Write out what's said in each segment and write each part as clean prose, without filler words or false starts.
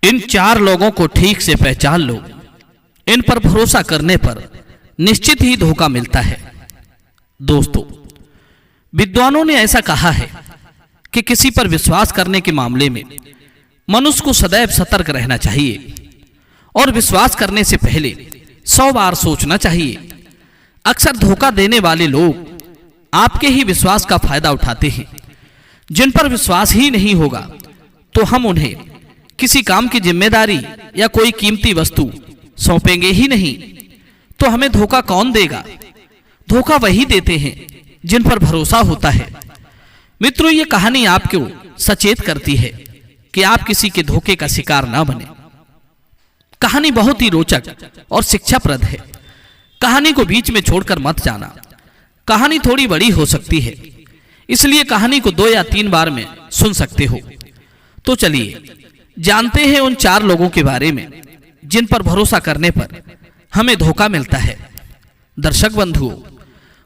इन चार लोगों को ठीक से पहचान लो। इन पर भरोसा करने पर निश्चित ही धोखा मिलता है। दोस्तों, विद्वानों ने ऐसा कहा है कि किसी पर विश्वास करने के मामले में मनुष्य को सदैव सतर्क रहना चाहिए और विश्वास करने से पहले 100 बार सोचना चाहिए। अक्सर धोखा देने वाले लोग आपके ही विश्वास का फायदा उठाते हैं। जिन पर विश्वास ही नहीं होगा तो हम उन्हें किसी काम की जिम्मेदारी या कोई कीमती वस्तु सौंपेंगे ही नहीं। तो हमें धोखा कौन देगा? धोखा वही देते हैं जिन पर भरोसा होता है। मित्रों, ये कहानी आपको सचेत करती है कि आप किसी के धोखे का शिकार ना बने। कहानी बहुत ही रोचक और शिक्षाप्रद है। कहानी को बीच में छोड़कर मत जाना। कहानी थोड़ी बड़ी हो सकती है, इसलिए कहानी को 2 या 3 बार में सुन सकते हो। तो चलिए जानते हैं उन 4 लोगों के बारे में जिन पर भरोसा करने पर हमें धोखा मिलता है। दर्शक बंधुओं,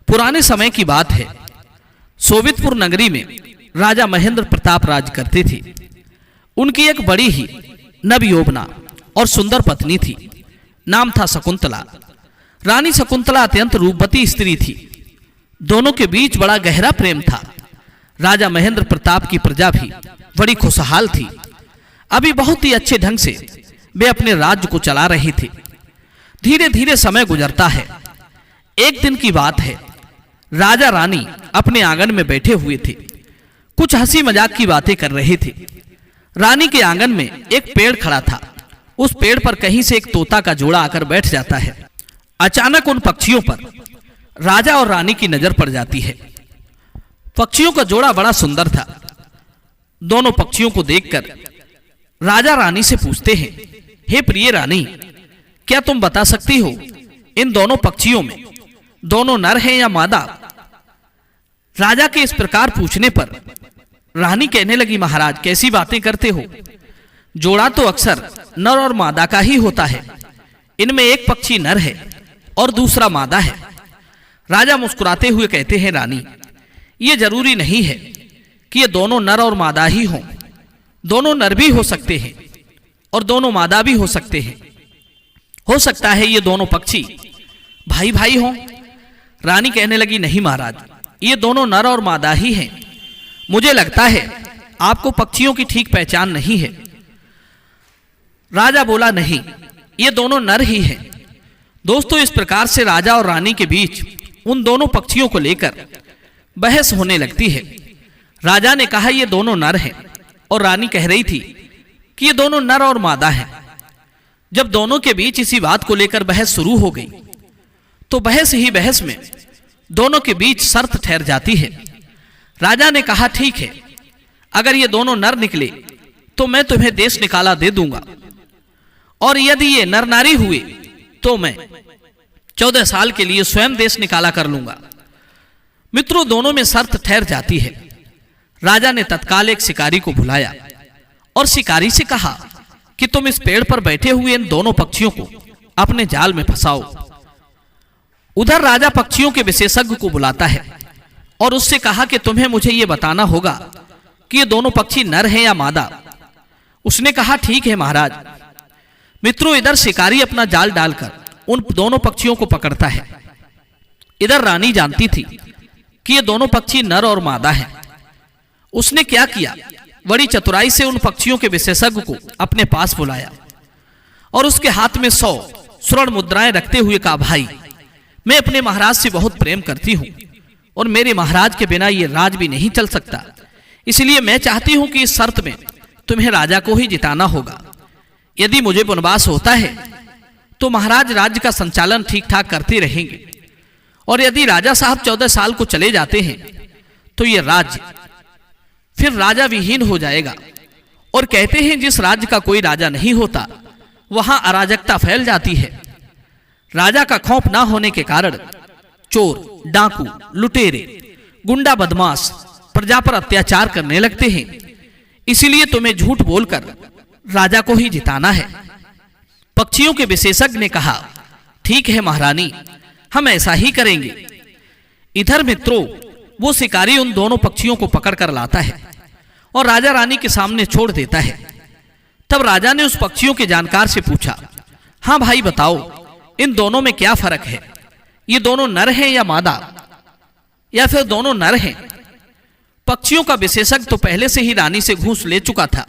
पुराने समय की बात है। सोवितपुर नगरी में राजा महेंद्र प्रताप राज करते थे। उनकी एक बड़ी ही नवयौवना और सुंदर पत्नी थी। नाम था शकुंतला। रानी शकुंतला अत्यंत रूपवती स्त्री थी। दोनों के बीच बड़ा गहरा प्रेम था। राजा महेंद्र प्रताप की प्रजा भी बड़ी खुशहाल थी। अभी बहुत ही अच्छे ढंग से वे अपने राज्य को चला रहे थे। धीरे धीरे समय गुजरता है। एक दिन की बात है, राजा रानी अपने आंगन में बैठे हुए थे। कुछ हंसी मजाक की बातें कर रहे थे। रानी के आंगन में एक पेड़ खड़ा था। उस पेड़ पर कहीं से एक तोता का जोड़ा आकर बैठ जाता है। अचानक उन पक्षियों पर राजा और रानी की नजर पड़ जाती है। पक्षियों का जोड़ा बड़ा सुंदर था। दोनों पक्षियों को देखकर राजा रानी से पूछते हैं, हे प्रिय रानी, क्या तुम बता सकती हो इन दोनों पक्षियों में दोनों नर हैं या मादा? राजा के इस प्रकार पूछने पर रानी कहने लगी, महाराज कैसी बातें करते हो? जोड़ा तो अक्सर नर और मादा का ही होता है। इनमें एक पक्षी नर है और दूसरा मादा है। राजा मुस्कुराते हुए कहते हैं, रानी, ये जरूरी नहीं है कि ये दोनों नर और मादा ही हों। दोनों नर भी हो सकते हैं और दोनों मादा भी हो सकते हैं। हो सकता है ये दोनों पक्षी भाई भाई हों। रानी कहने लगी, नहीं महाराज, ये दोनों नर और मादा ही हैं। मुझे लगता है आपको पक्षियों की ठीक पहचान नहीं है। राजा बोला, नहीं, ये दोनों नर ही हैं। दोस्तों, इस प्रकार से राजा और रानी के बीच उन दोनों पक्षियों को लेकर बहस होने लगती है। राजा ने कहा ये दोनों नर हैं और रानी कह रही थी कि ये दोनों नर और मादा हैं। जब दोनों के बीच इसी बात को लेकर बहस शुरू हो गई तो बहस ही बहस में दोनों के बीच शर्त ठहर जाती है। राजा ने कहा, ठीक है, अगर ये दोनों नर निकले तो मैं तुम्हें देश निकाला दे दूंगा, और यदि ये नर नारी हुए तो मैं 14 साल के लिए स्वयं देश निकाला कर लूंगा। मित्रों, दोनों में शर्त ठहर जाती है। राजा ने तत्काल एक शिकारी को बुलाया और शिकारी से कहा कि तुम इस पेड़ पर बैठे हुए इन दोनों पक्षियों को अपने जाल में फंसाओ। उधर राजा पक्षियों के विशेषज्ञ को बुलाता है और उससे कहा कि तुम्हें मुझे यह बताना होगा कि ये दोनों पक्षी नर हैं या मादा। उसने कहा, ठीक है महाराज। मित्रों, इधर शिकारी अपना जाल डालकर उन दोनों पक्षियों को पकड़ता है। इधर रानी जानती थी कि ये दोनों पक्षी नर और मादा हैं। उसने क्या किया, बड़ी चतुराई से उन पक्षियों के विशेषज्ञ को अपने पास बुलाया और उसके हाथ में 100 स्वर्ण मुद्राएं रखते हुए कहा, भाई, मैं अपने महाराज से बहुत प्रेम करती हूं और मेरे महाराज के बिना ये राज भी नहीं चल सकता। इसलिए मैं चाहती हूं कि इस शर्त में तुम्हें राजा को ही जिताना होगा। यदि मुझे वनवास होता है तो महाराज राज्य का संचालन ठीक ठाक करते रहेंगे, और यदि राजा साहब 14 साल को चले जाते हैं तो ये राज्य फिर राजा विहीन हो जाएगा। और कहते हैं जिस राज्य का कोई राजा नहीं होता वहां अराजकता फैल जाती है। राजा का खौफ ना होने के कारण चोर, डाकू, लुटेरे, गुंडा बदमाश प्रजा पर अत्याचार करने लगते हैं। इसीलिए तुम्हें झूठ बोलकर राजा को ही जिताना है। पक्षियों के विशेषज्ञ ने कहा, ठीक है महारानी, हम ऐसा ही करेंगे। इधर मित्रों, वो शिकारी उन दोनों पक्षियों को पकड़ कर लाता है और राजा रानी के सामने छोड़ देता है। तब राजा ने उस पक्षियों के जानकार से पूछा, हाँ भाई बताओ, इन दोनों में क्या फर्क है? ये दोनों नर हैं या मादा, या फिर दोनों नर हैं? पक्षियों का विशेषज्ञ तो पहले से ही रानी से घूस ले चुका था,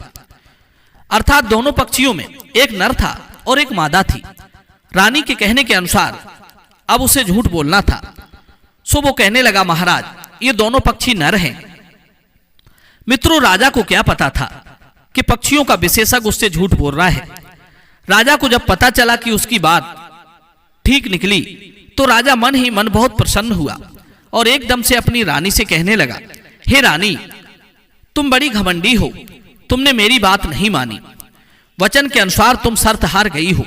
अर्थात दोनों पक्षियों में एक नर था और एक मादा थी। रानी के कहने के अनुसार अब उसे झूठ बोलना था, सो वो कहने लगा, महाराज ये दोनों पक्षी नर हैं। मित्रों, राजा को क्या पता था कि पक्षियों का विशेषज्ञ उससे झूठ बोल रहा है। राजा को जब पता चला कि उसकी बात ठीक निकली तो राजा मन ही मन बहुत प्रसन्न हुआ और एकदम से अपनी रानी से कहने लगा, हे रानी, तुम बड़ी घमंडी हो, तुमने मेरी बात नहीं मानी। वचन के अनुसार तुम शर्त हार गई हो,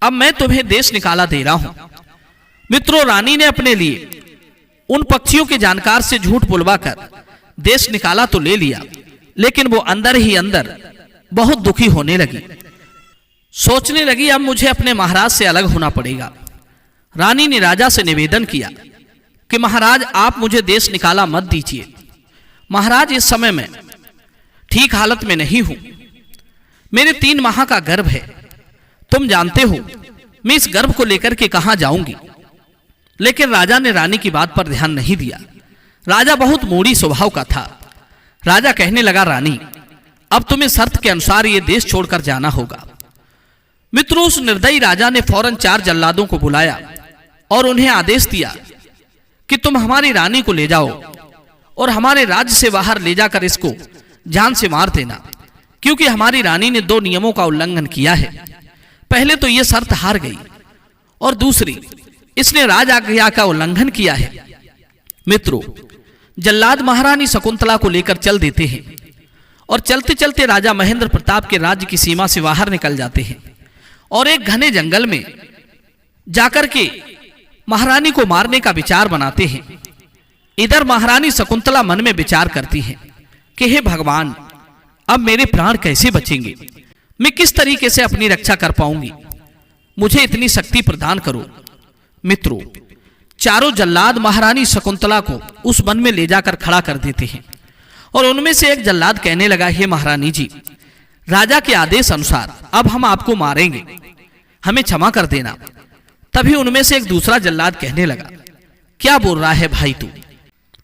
अब मैं तुम्हें देश निकाला दे रहा हूं। मित्रों, रानी ने अपने लिए उन पक्षियों के जानकार से झूठ बुलवाकर देश निकाला तो ले लिया, लेकिन वो अंदर ही अंदर बहुत दुखी होने लगी। सोचने लगी, अब मुझे अपने महाराज से अलग होना पड़ेगा। रानी ने राजा से निवेदन किया कि महाराज आप मुझे देश निकाला मत दीजिए। महाराज इस समय मैं ठीक हालत में नहीं हूं, मेरे 3 माह का गर्भ है। तुम जानते हो मैं इस गर्भ को लेकर के कहां जाऊंगी। लेकिन राजा ने रानी की बात पर ध्यान नहीं दिया। राजा बहुत मूढ़ी स्वभाव का था। राजा कहने लगा, रानी अब तुम्हें शर्त के अनुसार ये देश छोड़कर जाना होगा। मित्रों, उस निर्दयी राजा ने फौरन 4 जल्लादों को बुलाया और उन्हें आदेश दिया कि तुम हमारी रानी को ले जाओ और हमारे राज्य से बाहर ले जाकर इसको जान से मार देना, क्योंकि हमारी रानी ने 2 नियमों का उल्लंघन किया है। पहले तो यह शर्त हार गई और दूसरी, इसने राज आज्ञा का उल्लंघन किया है। मित्रों, जल्लाद महारानी शकुंतला को लेकर चल देते हैं और चलते चलते राजा महेंद्र प्रताप के राज्य की सीमा से बाहर निकल जाते हैं और एक घने जंगल में जाकर के महारानी को मारने का विचार बनाते हैं। इधर महारानी शकुंतला मन में विचार करती हैं कि हे भगवान, अब मेरे प्राण कैसे बचेंगे? मैं किस तरीके से अपनी रक्षा कर पाऊंगी? मुझे इतनी शक्ति प्रदान करो। मित्रों, चारों जल्लाद महारानी शकुंतला को उस वन में ले जाकर खड़ा कर देते हैं और उनमें से एक जल्लाद कहने लगा, हे महारानी जी, राजा के आदेश अनुसार अब हम आपको मारेंगे, हमें क्षमा कर देना। तभी उनमें से एक दूसरा जल्लाद कहने लगा, क्या बोल रहा है भाई तू?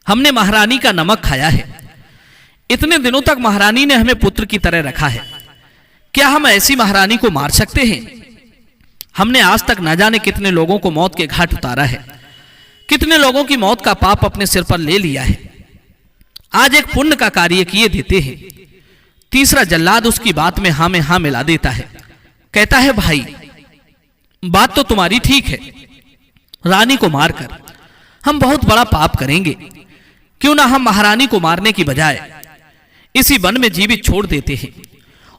हमने महारानी का नमक खाया है। इतने दिनों तक महारानी ने हमें पुत्र की तरह रखा है। क्या हम ऐसी महारानी को मार सकते हैं? हमने आज तक न जाने कितने लोगों को मौत के घाट उतारा है, कितने लोगों की मौत का पाप अपने सिर पर ले लिया है। आज एक पुण्य का कार्य किए देते हैं। तीसरा जल्लाद उसकी बात में हाँ मिला देता है। कहता है, भाई बात तो तुम्हारी ठीक है, रानी को मारकर हम बहुत बड़ा पाप करेंगे। क्यों ना हम महारानी को मारने की बजाय इसी वन में जीवित छोड़ देते हैं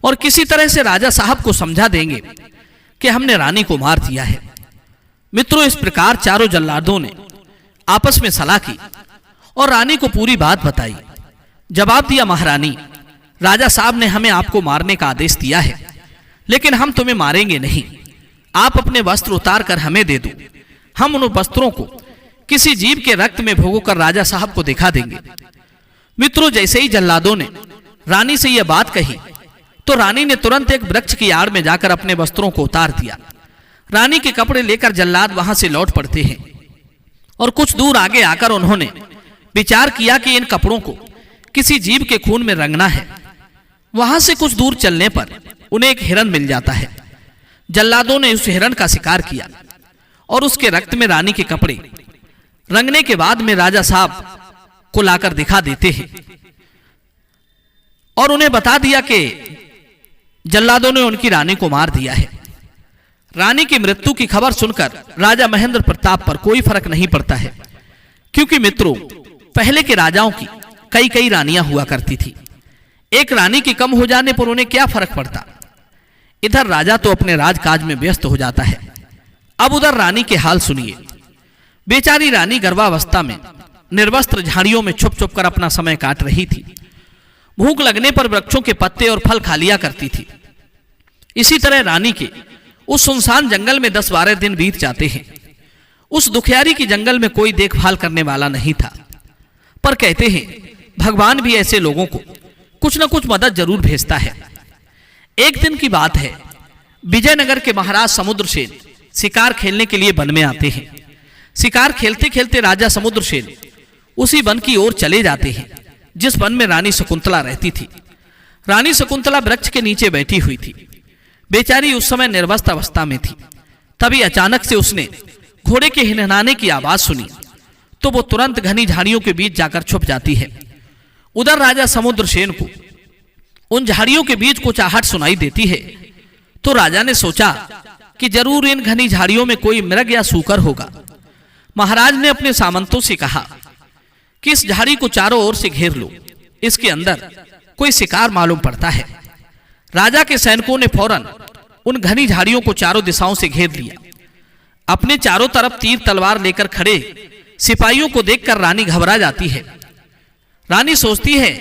और किसी तरह से राजा साहब को समझा देंगे कि हमने रानी को मार दिया है। मित्रों, इस प्रकार चारों जल्लादों ने आपस में सलाह की और रानी को पूरी बात बताई। जवाब दिया, महारानी, राजा साहब ने हमें आपको मारने का आदेश दिया है, लेकिन हम तुम्हें मारेंगे नहीं। आप अपने वस्त्र उतार कर हमें दे दो, हम उन वस्त्रों को किसी जीव के रक्त में भिगोकर राजा साहब को दिखा देंगे। मित्रों, जैसे ही जल्लादों ने रानी से यह बात कही तो रानी ने तुरंत एक वृक्ष की आड़ में जाकर अपने वस्त्रों को उतार दिया। रानी के कपड़े लेकर जल्लाद वहां से लौट पड़ते हैं और कुछ दूर आगे आकर उन्होंने विचार किया कि इन कपड़ों को किसी जीव के खून में रंगना है। वहां से कुछ दूर चलने पर उन्हें एक हिरन मिल जाता है। जल्लादों ने उस हिरन का शिकार किया और उसके रक्त में रानी के कपड़े रंगने के बाद में राजा साहब को लाकर दिखा देते हैं और उन्हें बता दिया कि जल्लादों ने उनकी रानी को मार दिया है। रानी की मृत्यु की खबर सुनकर राजा महेंद्र प्रताप पर कोई फर्क नहीं पड़ता है, क्योंकि मित्रों, पहले के राजाओं की कई कई रानियां हुआ करती थी। एक रानी की कम हो जाने पर उन्हें क्या फर्क पड़ता। इधर राजा तो अपने राजकाज में व्यस्त हो जाता है। अब उधर रानी के हाल सुनिए। बेचारी रानी गर्भावस्था में निर्वस्त्र झाड़ियों में छुप छुप कर अपना समय काट रही थी। भूख लगने पर वृक्षों के पत्ते और फल खा लिया करती थी। इसी तरह रानी के उस सुनसान जंगल में 10-12 दिन बीत जाते हैं। उस दुखियारी की जंगल में कोई देखभाल करने वाला नहीं था। पर कहते हैं, भगवान भी ऐसे लोगों को कुछ न कुछ मदद जरूर भेजता है। एक दिन की बात है, विजयनगर के महाराज समुद्रसेन शिकार खेलने के लिए वन में आते हैं। शिकार खेलते खेलते राजा समुद्रसेन उसी वन की ओर चले जाते हैं जिस वन में रानी शकुंतला रहती थी। रानी शकुंतला वृक्ष के नीचे बैठी हुई थी। बेचारी उस समय निर्वस्त्र अवस्था में थी। तभी अचानक से उसने घोड़े के हिनहिनाने की आवाज सुनी तो वो तुरंत घनी झाड़ियों के बीच जाकर छुप जाती है। उधर राजा समुद्रसेन को उन झाड़ियों के बीच कुछ आहट सुनाई देती है तो राजा ने सोचा कि जरूर इन घनी झाड़ियों में कोई मृग या सूकर होगा। महाराज ने अपने सामंतों से कहा कि इस झाड़ी को चारों ओर से घेर लो, इसके अंदर कोई शिकार मालूम पड़ता है। राजा के सैनिकों ने फौरन उन घनी झाड़ियों को चारों दिशाओं से घेर लिया। अपने चारों तरफ तीर तलवार लेकर खड़े सिपाहियों को देखकर रानी घबरा जाती है। रानी सोचती है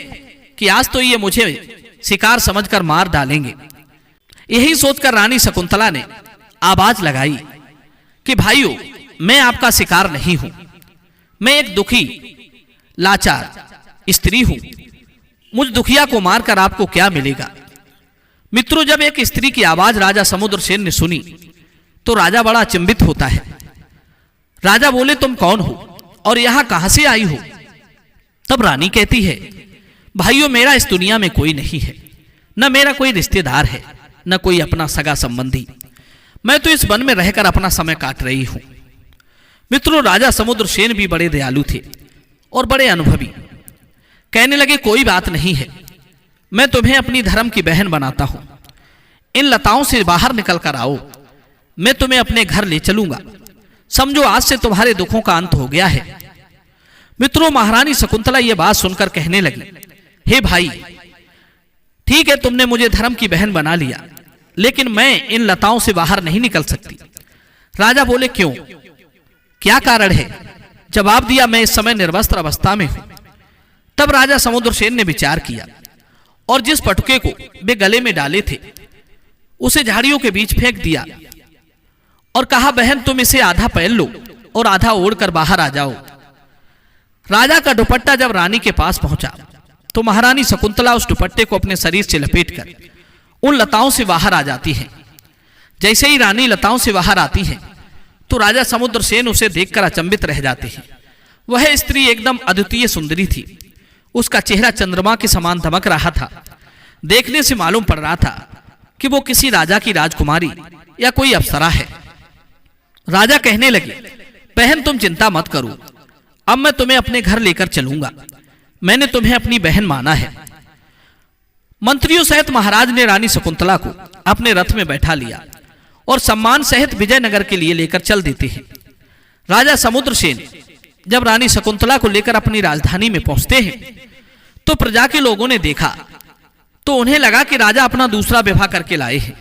कि आज तो ये मुझे शिकार समझकर मार डालेंगे। यही सोचकर रानी शकुंतला ने आवाज लगाई कि भाइयों, मैं आपका शिकार नहीं हूं। मैं एक दुखी लाचार स्त्री हूं। मुझ दुखिया को मारकर आपको क्या मिलेगा। मित्रों, जब एक स्त्री की आवाज राजा समुद्रसेन ने सुनी तो राजा बड़ा अचंभित होता है। राजा बोले, तुम कौन हो और यहां कहां से आई हो। तब रानी कहती है, भाइयों, मेरा इस दुनिया में कोई नहीं है, न मेरा कोई रिश्तेदार है, न कोई अपना सगा संबंधी। मैं तो इस वन में रहकर अपना समय काट रही हूं। मित्रों, राजा समुद्रसेन भी बड़े दयालु थे और बड़े अनुभवी। कहने लगे, कोई बात नहीं है, मैं तुम्हें अपनी धर्म की बहन बनाता हूं। इन लताओं से बाहर निकल कर आओ, मैं तुम्हें अपने घर ले चलूंगा। समझो आज से तुम्हारे दुखों का अंत हो गया है। मित्रों, महारानी शकुंतला ये बात सुनकर कहने लगी, हे भाई, ठीक है, तुमने मुझे धर्म की बहन बना लिया, लेकिन मैं इन लताओं से बाहर नहीं निकल सकती। राजा बोले, क्यों, क्या कारण है। जवाब दिया, मैं इस समय निर्वस्त्र अवस्था में हूं। तब राजा समुद्रसेन ने विचार किया और जिस पटुके को वे गले में डाले थे उसे झाड़ियों के बीच फेंक दिया और कहा, बहन, तुम इसे आधा पहन लो और आधा ओढ़कर बाहर आ जाओ। राजा का दुपट्टा जब रानी के पास पहुंचा तो महारानी शकुंतला उस दुपट्टे को अपने शरीर से लपेटकर उन लताओं से बाहर आ जाती है। जैसे ही रानी लताओं से बाहर आती है तो राजा समुद्रसेन उसे देखकर अचंभित रह जाते हैं। वह स्त्री एकदम अद्वितीय सुंदरी थी। उसका चेहरा चंद्रमा के समान दमक रहा था। देखने से मालूम पड़ रहा था कि वो किसी राजा की राजकुमारी या कोई अप्सरा है। राजा कहने लगे, बहन, तुम चिंता मत करो, अब मैं तुम्हें अपने घर लेकर चलूंगा। मैंने तुम्हें अपनी बहन माना है। मंत्रियों सहित महाराज ने रानी शकुंतला को अपने रथ में बैठा लिया और सम्मान सहित विजयनगर के लिए लेकर चल देते हैं। राजा समुद्रसेन जब रानी शकुंतला को लेकर अपनी राजधानी में पहुंचते हैं तो प्रजा के लोगों ने देखा तो उन्हें लगा कि राजा अपना दूसरा विवाह करके लाए हैं।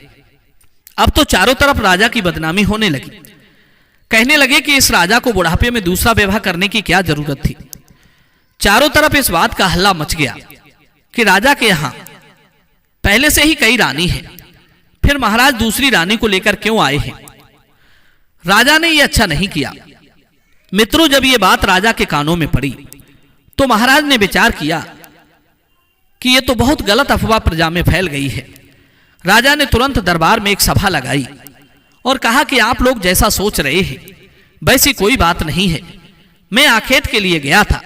अब तो चारों तरफ राजा की बदनामी होने लगी। कहने लगे कि इस राजा को बुढ़ापे में दूसरा विवाह करने की क्या जरूरत थी। चारों तरफ इस बात का हल्ला मच गया कि राजा के यहां पहले से ही कई रानी हैं, फिर महाराज दूसरी रानी को लेकर क्यों आए हैं। राजा ने यह अच्छा नहीं किया। मित्रों, जब यह बात राजा के कानों में पड़ी तो महाराज ने विचार किया कि यह तो बहुत गलत अफवाह प्रजा में फैल गई है। राजा ने तुरंत दरबार में एक सभा लगाई और कहा कि आप लोग जैसा सोच रहे हैं वैसी कोई बात नहीं है। मैं आखेट के लिए गया था,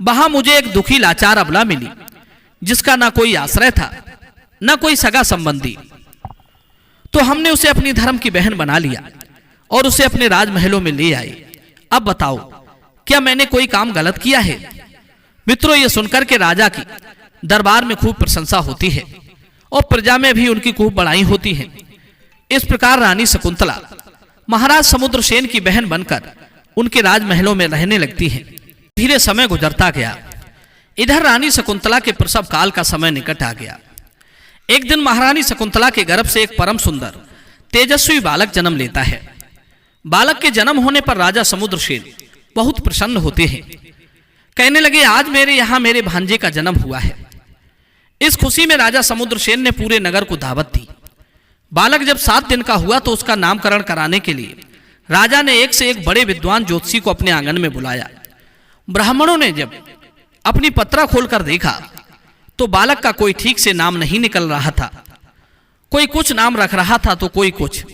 वहां मुझे एक दुखी लाचार अबला मिली जिसका ना कोई आश्रय था ना कोई सगा संबंधी। तो हमने उसे अपनी धर्म की बहन बना लिया और उसे अपने राजमहलों में ले आए। अब बताओ, क्या मैंने कोई काम गलत किया है। मित्रों, यह सुनकर के राजा की दरबार में खूब प्रशंसा होती है और प्रजा में भी उनकी खूब बड़ाई होती है। इस प्रकार रानी शकुंतला महाराज समुद्रसेन की बहन बनकर उनके राजमहलों में रहने लगती हैं। धीरे समय गुजरता गया। इधर रानी शकुंतला के प्रसव काल का समय निकट आ गया। एक दिन महारानी शकुंतला के गर्भ से एक परम सुंदर तेजस्वी बालक जन्म लेता है। बालक के जन्म होने पर राजा समुद्रसेन बहुत प्रसन्न होते हैं। कहने लगे, आज मेरे यहाँ मेरे भांजे का जन्म हुआ है। इस खुशी में राजा समुद्रसेन ने पूरे नगर को दावत दी। बालक जब 7 दिन का हुआ तो उसका नामकरण कराने के लिए राजा ने एक से एक बड़े विद्वान ज्योतिषी को अपने आंगन में बुलाया। ब्राह्मणों ने जब अपनी पत्रा खोलकर देखा तो बालक का कोई ठीक से नाम नहीं निकल रहा था। कोई कुछ नाम रख रहा था तो कोई कुछ।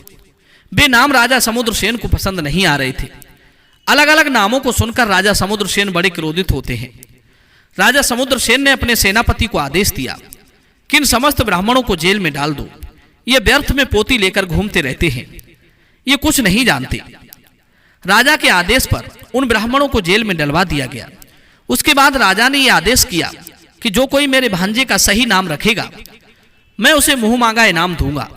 वे नाम राजा समुद्रसेन को पसंद नहीं आ रहे थे। अलग अलग नामों को सुनकर राजा समुद्रसेन बड़े क्रोधित होते हैं। राजा समुद्रसेन ने अपने सेनापति को आदेश दिया कि इन समस्त ब्राह्मणों को जेल में डाल दो। ये व्यर्थ में पोती लेकर घूमते रहते हैं, ये कुछ नहीं जानते। राजा के आदेश पर उन ब्राह्मणों को जेल में डलवा दिया गया। उसके बाद राजा ने यह आदेश किया कि जो कोई मेरे भांजे का सही नाम रखेगा मैं उसे मुंह मांगा इनाम दूंगा।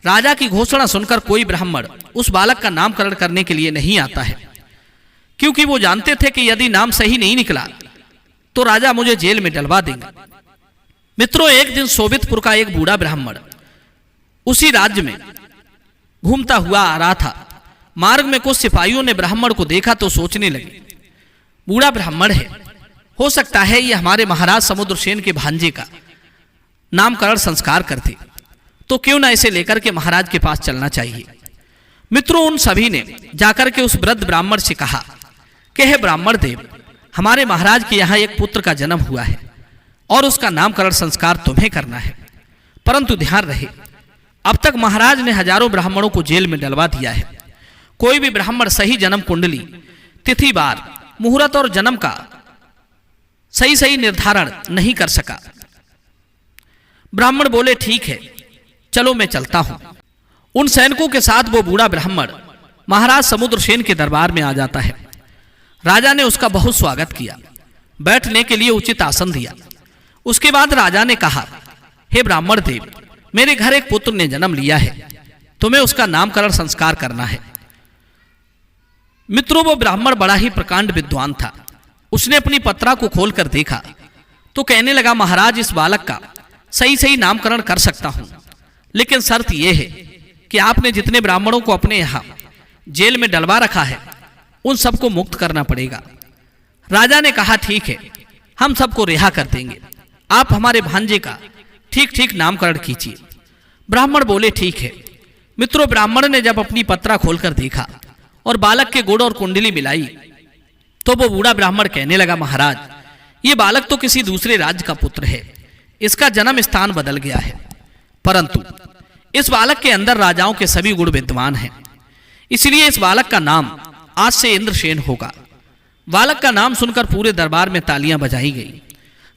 राजा की घोषणा सुनकर कोई ब्राह्मण उस बालक का नामकरण करने के लिए नहीं आता है, क्योंकि वो जानते थे कि यदि नाम सही नहीं निकला तो राजा मुझे जेल में डलवा देंगे। मित्रों, एक दिन सोबितपुर का एक बूढ़ा ब्राह्मण उसी राज्य में घूमता हुआ आ रहा था। मार्ग में कुछ सिपाहियों ने ब्राह्मण को देखा तो सोचने लगे, बूढ़ा ब्राह्मण है, हो सकता है ये हमारे महाराज समुद्रसेन के भांजे का नामकरण संस्कार करते, तो क्यों ना इसे लेकर के महाराज के पास चलना चाहिए। मित्रों, उन सभी ने जाकर के उस वृद्ध ब्राह्मण से कहा कि हे ब्राह्मण देव, हमारे महाराज के यहाँ एक पुत्र का जन्म हुआ है और उसका नामकरण संस्कार तुम्हें करना है, परंतु ध्यान रहे अब तक महाराज ने हजारों ब्राह्मणों को जेल में डलवा दिया है। कोई भी ब्राह्मण सही जन्म कुंडली, तिथि, बार, मुहूर्त और जन्म का सही निर्धारण नहीं कर सका। ब्राह्मण बोले, ठीक है, चलो मैं चलता हूं। उन सैनिकों के साथ वो बूढ़ा ब्राह्मण महाराज समुद्रसेन के दरबार में आ जाता है। राजा ने उसका बहुत स्वागत किया, बैठने के लिए उचित आसन दिया। उसके बाद राजा ने कहा, हे ब्राह्मण देव, मेरे घर एक पुत्र ने जन्म लिया है, तुम्हें उसका नामकरण संस्कार करना है। मित्रों, वो ब्राह्मण बड़ा ही प्रकांड विद्वान था। उसने अपनी पत्रा को खोलकर देखा तो कहने लगा, महाराज, इस बालक का सही नामकरण कर सकता हूं, लेकिन शर्त यह है कि आपने जितने ब्राह्मणों को अपने यहां जेल में डलवा रखा है उन सबको मुक्त करना पड़ेगा। राजा ने कहा, ठीक है, हम सबको रिहा कर देंगे, आप हमारे भांजे का ठीक नामकरण कीजिए। ब्राह्मण बोले, ठीक है। मित्रों, ब्राह्मण ने जब अपनी पत्रा खोलकर देखा और बालक के गुण और कुंडली मिलाई तो वो बूढ़ा ब्राह्मण कहने लगा, महाराज, ये बालक तो किसी दूसरे राज्य का पुत्र है, इसका जन्म स्थान बदल गया है, परंतु इस बालक के अंदर राजाओं के सभी गुण विद्यमान हैं, इसलिए इस बालक का नाम आज से इंद्रसेन होगा। बालक का नाम सुनकर पूरे दरबार में तालियां बजाई गई।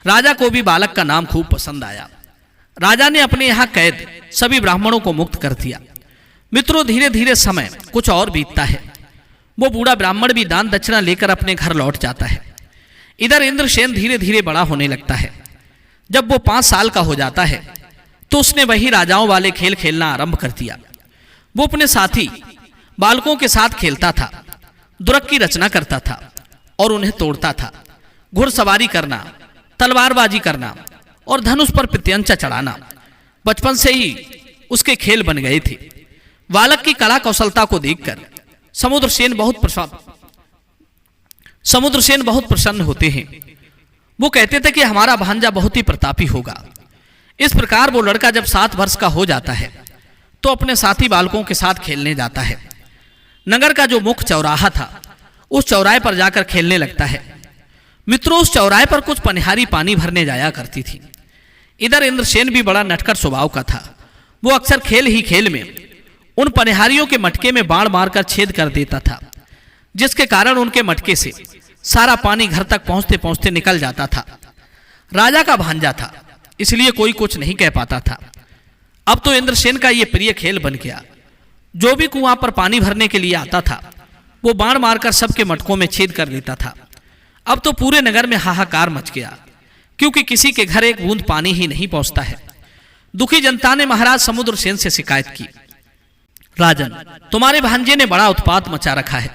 राजा को भी बालक का नाम खूब पसंद आया। राजा ने अपने यहाँ कैद सभी ब्राह्मणों को मुक्त कर दिया। मित्रों, धीरे धीरे समय कुछ और बीतता है। वो बूढ़ा ब्राह्मण भी दान दक्षिणा लेकर अपने घर लौट जाता है। इधर इंद्रसेन धीरे धीरे बड़ा होने लगता है। जब वो 5 साल का हो जाता है तो उसने वही राजाओं वाले खेल खेलना आरंभ कर दिया। वो अपने साथी बालकों के साथ खेलता था, दुरक की रचना करता था और उन्हें तोड़ता था। घुड़सवारी करना, तलवारबाजी करना और धनुष पर प्रत्यंचा चढ़ाना बचपन से ही उसके खेल बन गए थे। बालक की कला कौशलता को देखकर समुद्रसेन बहुत प्रसन्न होते हैं। वो कहते थे कि हमारा भांजा बहुत ही प्रतापी होगा। इस प्रकार वो लड़का जब 7 वर्ष का हो जाता है तो अपने साथी बालकों के साथ खेलने जाता है। नगर का जो मुख्य चौराहा था उस चौराहे पर जाकर खेलने लगता है। मित्रों, उस चौराहे पर कुछ पनिहारी पानी भरने जाया करती थी। इधर इंद्रसेन भी बड़ा नटखट स्वभाव का था। वो अक्सर खेल ही खेल में उन पनिहारियों के मटके में बाण मारकर छेद कर देता था, जिसके कारण उनके मटके से सारा पानी घर तक पहुंचते पहुंचते निकल जाता था। राजा का भांजा था, इसलिए कोई कुछ नहीं कह पाता था। अब तो इंद्रसेन का ये प्रिय खेल बन गया। जो भी कुआं पर पानी भरने के लिए आता था वो बाण मारकर सबके मटकों में छेद कर देता था। अब तो पूरे नगर में हाहाकार मच गया, क्योंकि किसी के घर एक बूंद पानी ही नहीं पहुंचता है। दुखी जनता ने महाराज समुद्रसेन से शिकायत की, राजन, तुम्हारे भांजे ने बड़ा उत्पात मचा रखा है,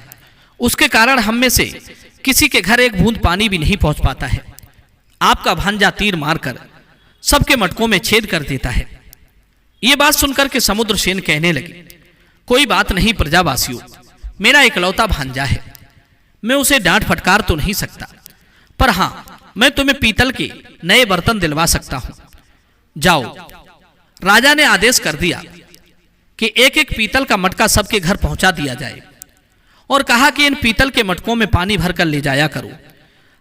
उसके कारण हम में से किसी के घर एक बूंद पानी भी नहीं पहुंच पाता है। आपका भांजा तीर मारकर सबके मटकों में छेद कर देता है। ये बात सुनकर के समुद्रसेन कहने लगे, कोई बात नहीं प्रजावासियों, मेरा इकलौता भांजा है, मैं उसे डांट फटकार तो नहीं सकता, पर हां, मैं तुम्हें पीतल के नए बर्तन दिलवा सकता हूं। जाओ। राजा ने आदेश कर दिया कि एक एक पीतल का मटका सबके घर पहुंचा दिया जाए और कहा कि इन पीतल के मटकों में पानी भरकर ले जाया करो।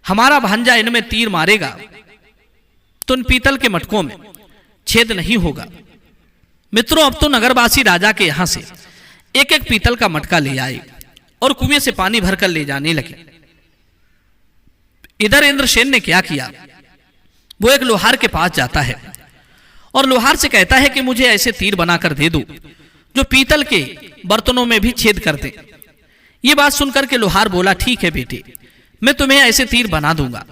हमारा भांजा इनमें तीर मारेगा तो इन पीतल के मटकों में छेद नहीं होगा। मित्रों, अब तो नगरवासी राजा के यहां से एक एक पीतल का मटका ले आए और कुएं से पानी भरकर ले जाने लगे। इधर इंद्रसेन ने क्या किया, वो एक लोहार के पास जाता है और लोहार से कहता है कि मुझे ऐसे तीर बनाकर दे दो जो पीतल के बर्तनों में भी छेद कर दे। ये बात सुनकर के लोहार बोला, ठीक है बेटे, मैं तुम्हें ऐसे तीर बना दूंगा,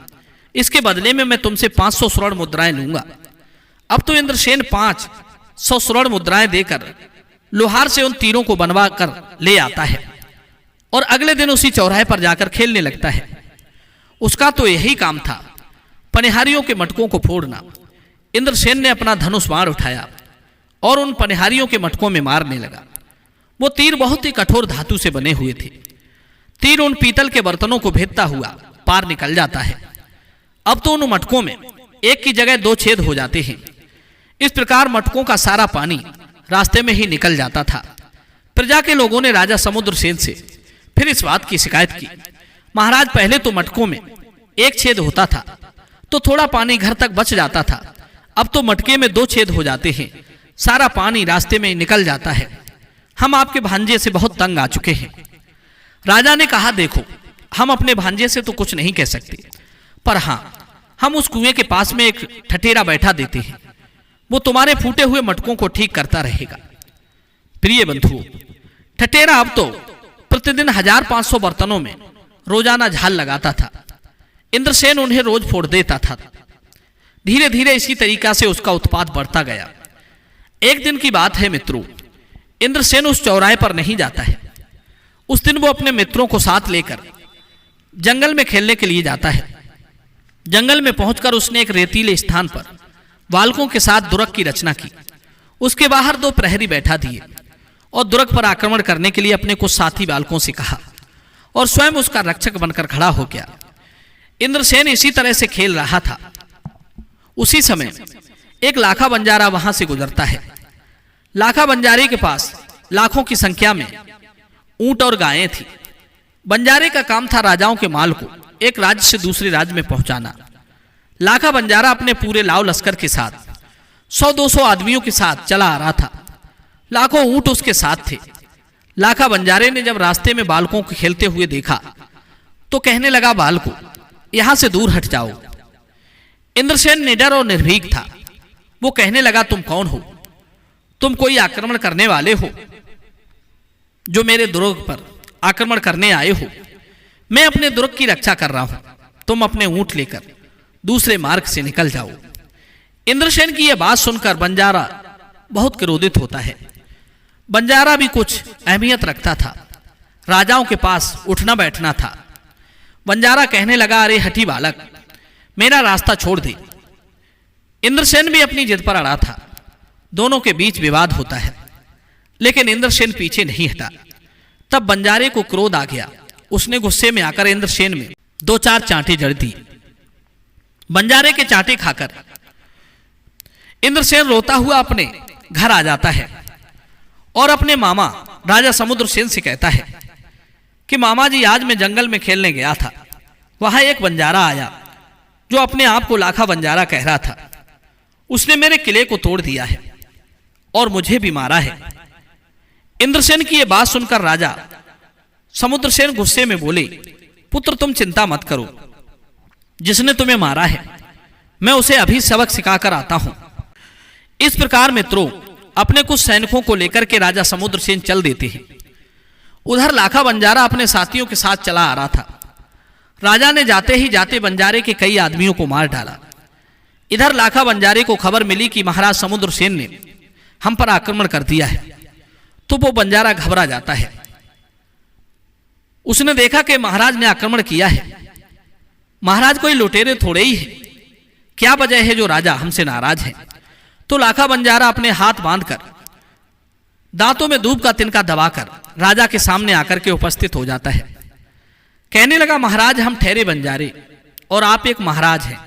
इसके बदले में मैं तुमसे 500 स्वर्ण मुद्राएं लूंगा। अब तो इंद्रसेन 500 स्वर्ण मुद्राएं देकर लोहार से उन तीरों को बनवा कर ले आता है और अगले दिन उसी चौराहे पर जाकर खेलने लगता है। उसका तो यही काम था, पनिहारियों के मटकों को फोड़ना। इंद्रसेन ने अपना धनुष बाण उठाया और उन पनिहारियों के मटकों में मारने लगा। वो तीर बहुत ही कठोर धातु से बने हुए थे। तीर उन पीतल के बर्तनों को भेदता हुआ पार निकल जाता है। अब तो उन मटकों में एक की जगह 2 छेद हो जाते हैं। इस प्रकार मटकों का सारा पानी रास्ते में ही निकल जाता था। प्रजा के लोगों ने राजा समुद्रसेन से फिर इस बात की शिकायत की, महाराज, पहले तो मटकों में एक छेद होता था तो थोड़ा पानी घर तक बच जाता था, अब तो मटके में 2 छेद हो जाते हैं, सारा पानी रास्ते में निकल जाता है। हम आपके भांजे से बहुत तंग आ चुके हैं। राजा ने कहा, देखो, हम अपने भांजे से तो कुछ नहीं कह सकते, पर हां, हम उस कुएं के पास में एक ठठेरा बैठा देते हैं, वो तुम्हारे फूटे हुए मटकों को ठीक करता रहेगा। प्रिय बंधुओं, ठठेरा अब तो प्रतिदिन 1500 बर्तनों में रोजाना झाल लगाता था। इंद्रसेन उन्हें रोज फोड़ देता था। धीरे धीरे इसी तरीका से उसका उत्पाद बढ़ता गया। एक दिन की बात है मित्रों, इंद्रसेन उस चौराहे पर नहीं जाता है। उस दिन वो अपने मित्रों को साथ लेकर जंगल में खेलने के लिए जाता है। जंगल में पहुंचकर उसने एक रेतीले स्थान पर बालकों के साथ दुर्ग की रचना की। उसके बाहर 2 प्रहरी बैठा दिए और दुर्ग पर आक्रमण करने के लिए अपने कुछ साथी बालकों से कहा और स्वयं उसका रक्षक बनकर खड़ा हो गया। इंद्रसेन इसी तरह से खेल रहा था। उसी समय एक लाखा बंजारा वहां से गुजरता है। लाखा बंजारे के पास लाखों की संख्या में ऊंट और गायें थी। बंजारे का काम था राजाओं के माल को एक राज्य से दूसरे राज्य में पहुंचाना। लाखा बंजारा अपने पूरे लाव लश्कर के साथ 100-200 आदमियों के साथ चला आ रहा था। लाखों ऊंट उसके साथ थे। लाखा बंजारे ने जब रास्ते में बालकों को खेलते हुए देखा तो कहने लगा, बालकों, यहां से दूर हट जाओ। इंद्रसेन निडर और निर्भीक था। वो कहने लगा, तुम कौन हो? तुम कोई आक्रमण करने वाले हो जो मेरे दुर्ग पर आक्रमण करने आए हो? मैं अपने दुर्ग की रक्षा कर रहा हूं, तुम अपने ऊंट लेकर दूसरे मार्ग से निकल जाओ। इंद्रसेन की यह बात सुनकर बंजारा बहुत क्रोधित होता है। बंजारा भी कुछ अहमियत रखता था, राजाओं के पास उठना बैठना था। बंजारा कहने लगा, अरे हठी बालक, मेरा रास्ता छोड़ दे। इंद्रसेन भी अपनी जिद पर अड़ा था। दोनों के बीच विवाद होता है, लेकिन इंद्रसेन पीछे नहीं हटा। तब बंजारे को क्रोध आ गया। उसने गुस्से में आकर इंद्रसेन में 2-4 चांटे जड़ दी। बंजारे के चांटे खाकर इंद्रसेन रोता हुआ अपने घर आ जाता है और अपने मामा राजा समुद्रसेन से कहता है कि मामा जी, आज मैं जंगल में खेलने गया था। वहां एक बंजारा आया जो अपने आप को लाखा बंजारा कह रहा था। उसने मेरे किले को तोड़ दिया है और मुझे भी मारा है। इंद्रसेन की यह बात सुनकर राजा समुद्रसेन गुस्से में बोले, पुत्र, तुम चिंता मत करो, जिसने तुम्हें मारा है मैं उसे अभी सबक सिखाकर आता हूं। इस प्रकार मित्रों, अपने कुछ सैनिकों को लेकर के राजा समुद्रसेन चल देते हैं। उधर लाखा बंजारा अपने साथियों के साथ चला आ रहा था। राजा ने जाते ही जाते बंजारे के कई आदमियों को मार डाला। इधर लाखा बंजारे को खबर मिली कि महाराज समुद्रसेन ने हम पर आक्रमण कर दिया है, तो वो बंजारा घबरा जाता है। उसने देखा कि महाराज ने आक्रमण किया है। महाराज कोई लुटेरे थोड़े ही है, क्या वजह है जो राजा हमसे नाराज है? तो लाखा बंजारा अपने हाथ बांधकर दांतों में धूप का तिनका दबाकर राजा के सामने आकर के उपस्थित हो जाता है। कहने लगा, महाराज, हम ठहरे बंजारे और आप एक महाराज हैं,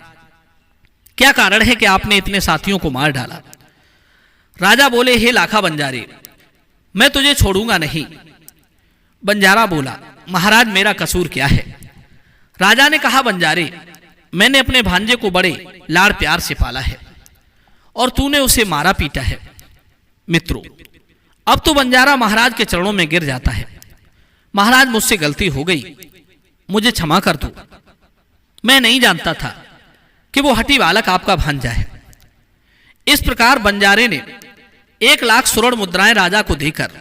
क्या कारण है कि आपने इतने साथियों को मार डाला? राजा बोले, हे लाखा बंजारे, मैं तुझे छोड़ूंगा नहीं। बंजारा बोला, महाराज, मेरा कसूर क्या है? राजा ने कहा, बंजारे, मैंने अपने भांजे को बड़े लाड़ प्यार से पाला है और तूने उसे मारा पीटा है। मित्रों, अब तो बंजारा महाराज के चरणों में गिर जाता है। महाराज, मुझसे गलती हो गई, मुझे क्षमा कर दो। मैं नहीं जानता था कि वो हठी बालक आपका भांजा है। इस प्रकार बंजारे ने 1,00,000 स्वर्ण मुद्राएं राजा को देकर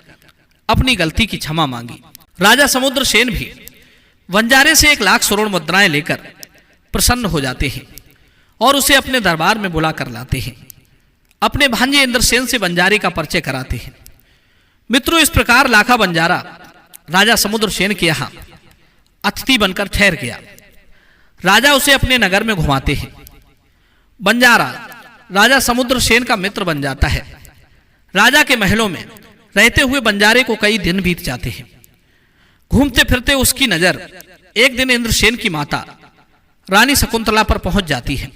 अपनी गलती की क्षमा मांगी। राजा समुद्रसेन भी बंजारे से 1,00,000 स्वर्ण मुद्राएं लेकर प्रसन्न हो जाते हैं और उसे अपने दरबार में बुला कर लाते हैं। अपने भांजे इंद्रसेन से बंजारे का परिचय कराते हैं। मित्रों, इस प्रकार लाखा बंजारा राजा समुद्रसेन के यहाँ अतिथि बनकर ठहर गया। राजा उसे अपने नगर में घुमाते हैं। बंजारा राजा समुद्रसेन का मित्र बन जाता है। राजा के महलों में रहते हुए बंजारे को कई दिन बीत जाते हैं। घूमते फिरते उसकी नजर एक दिन इंद्रसेन की माता रानी शकुंतला पर पहुंच जाती है।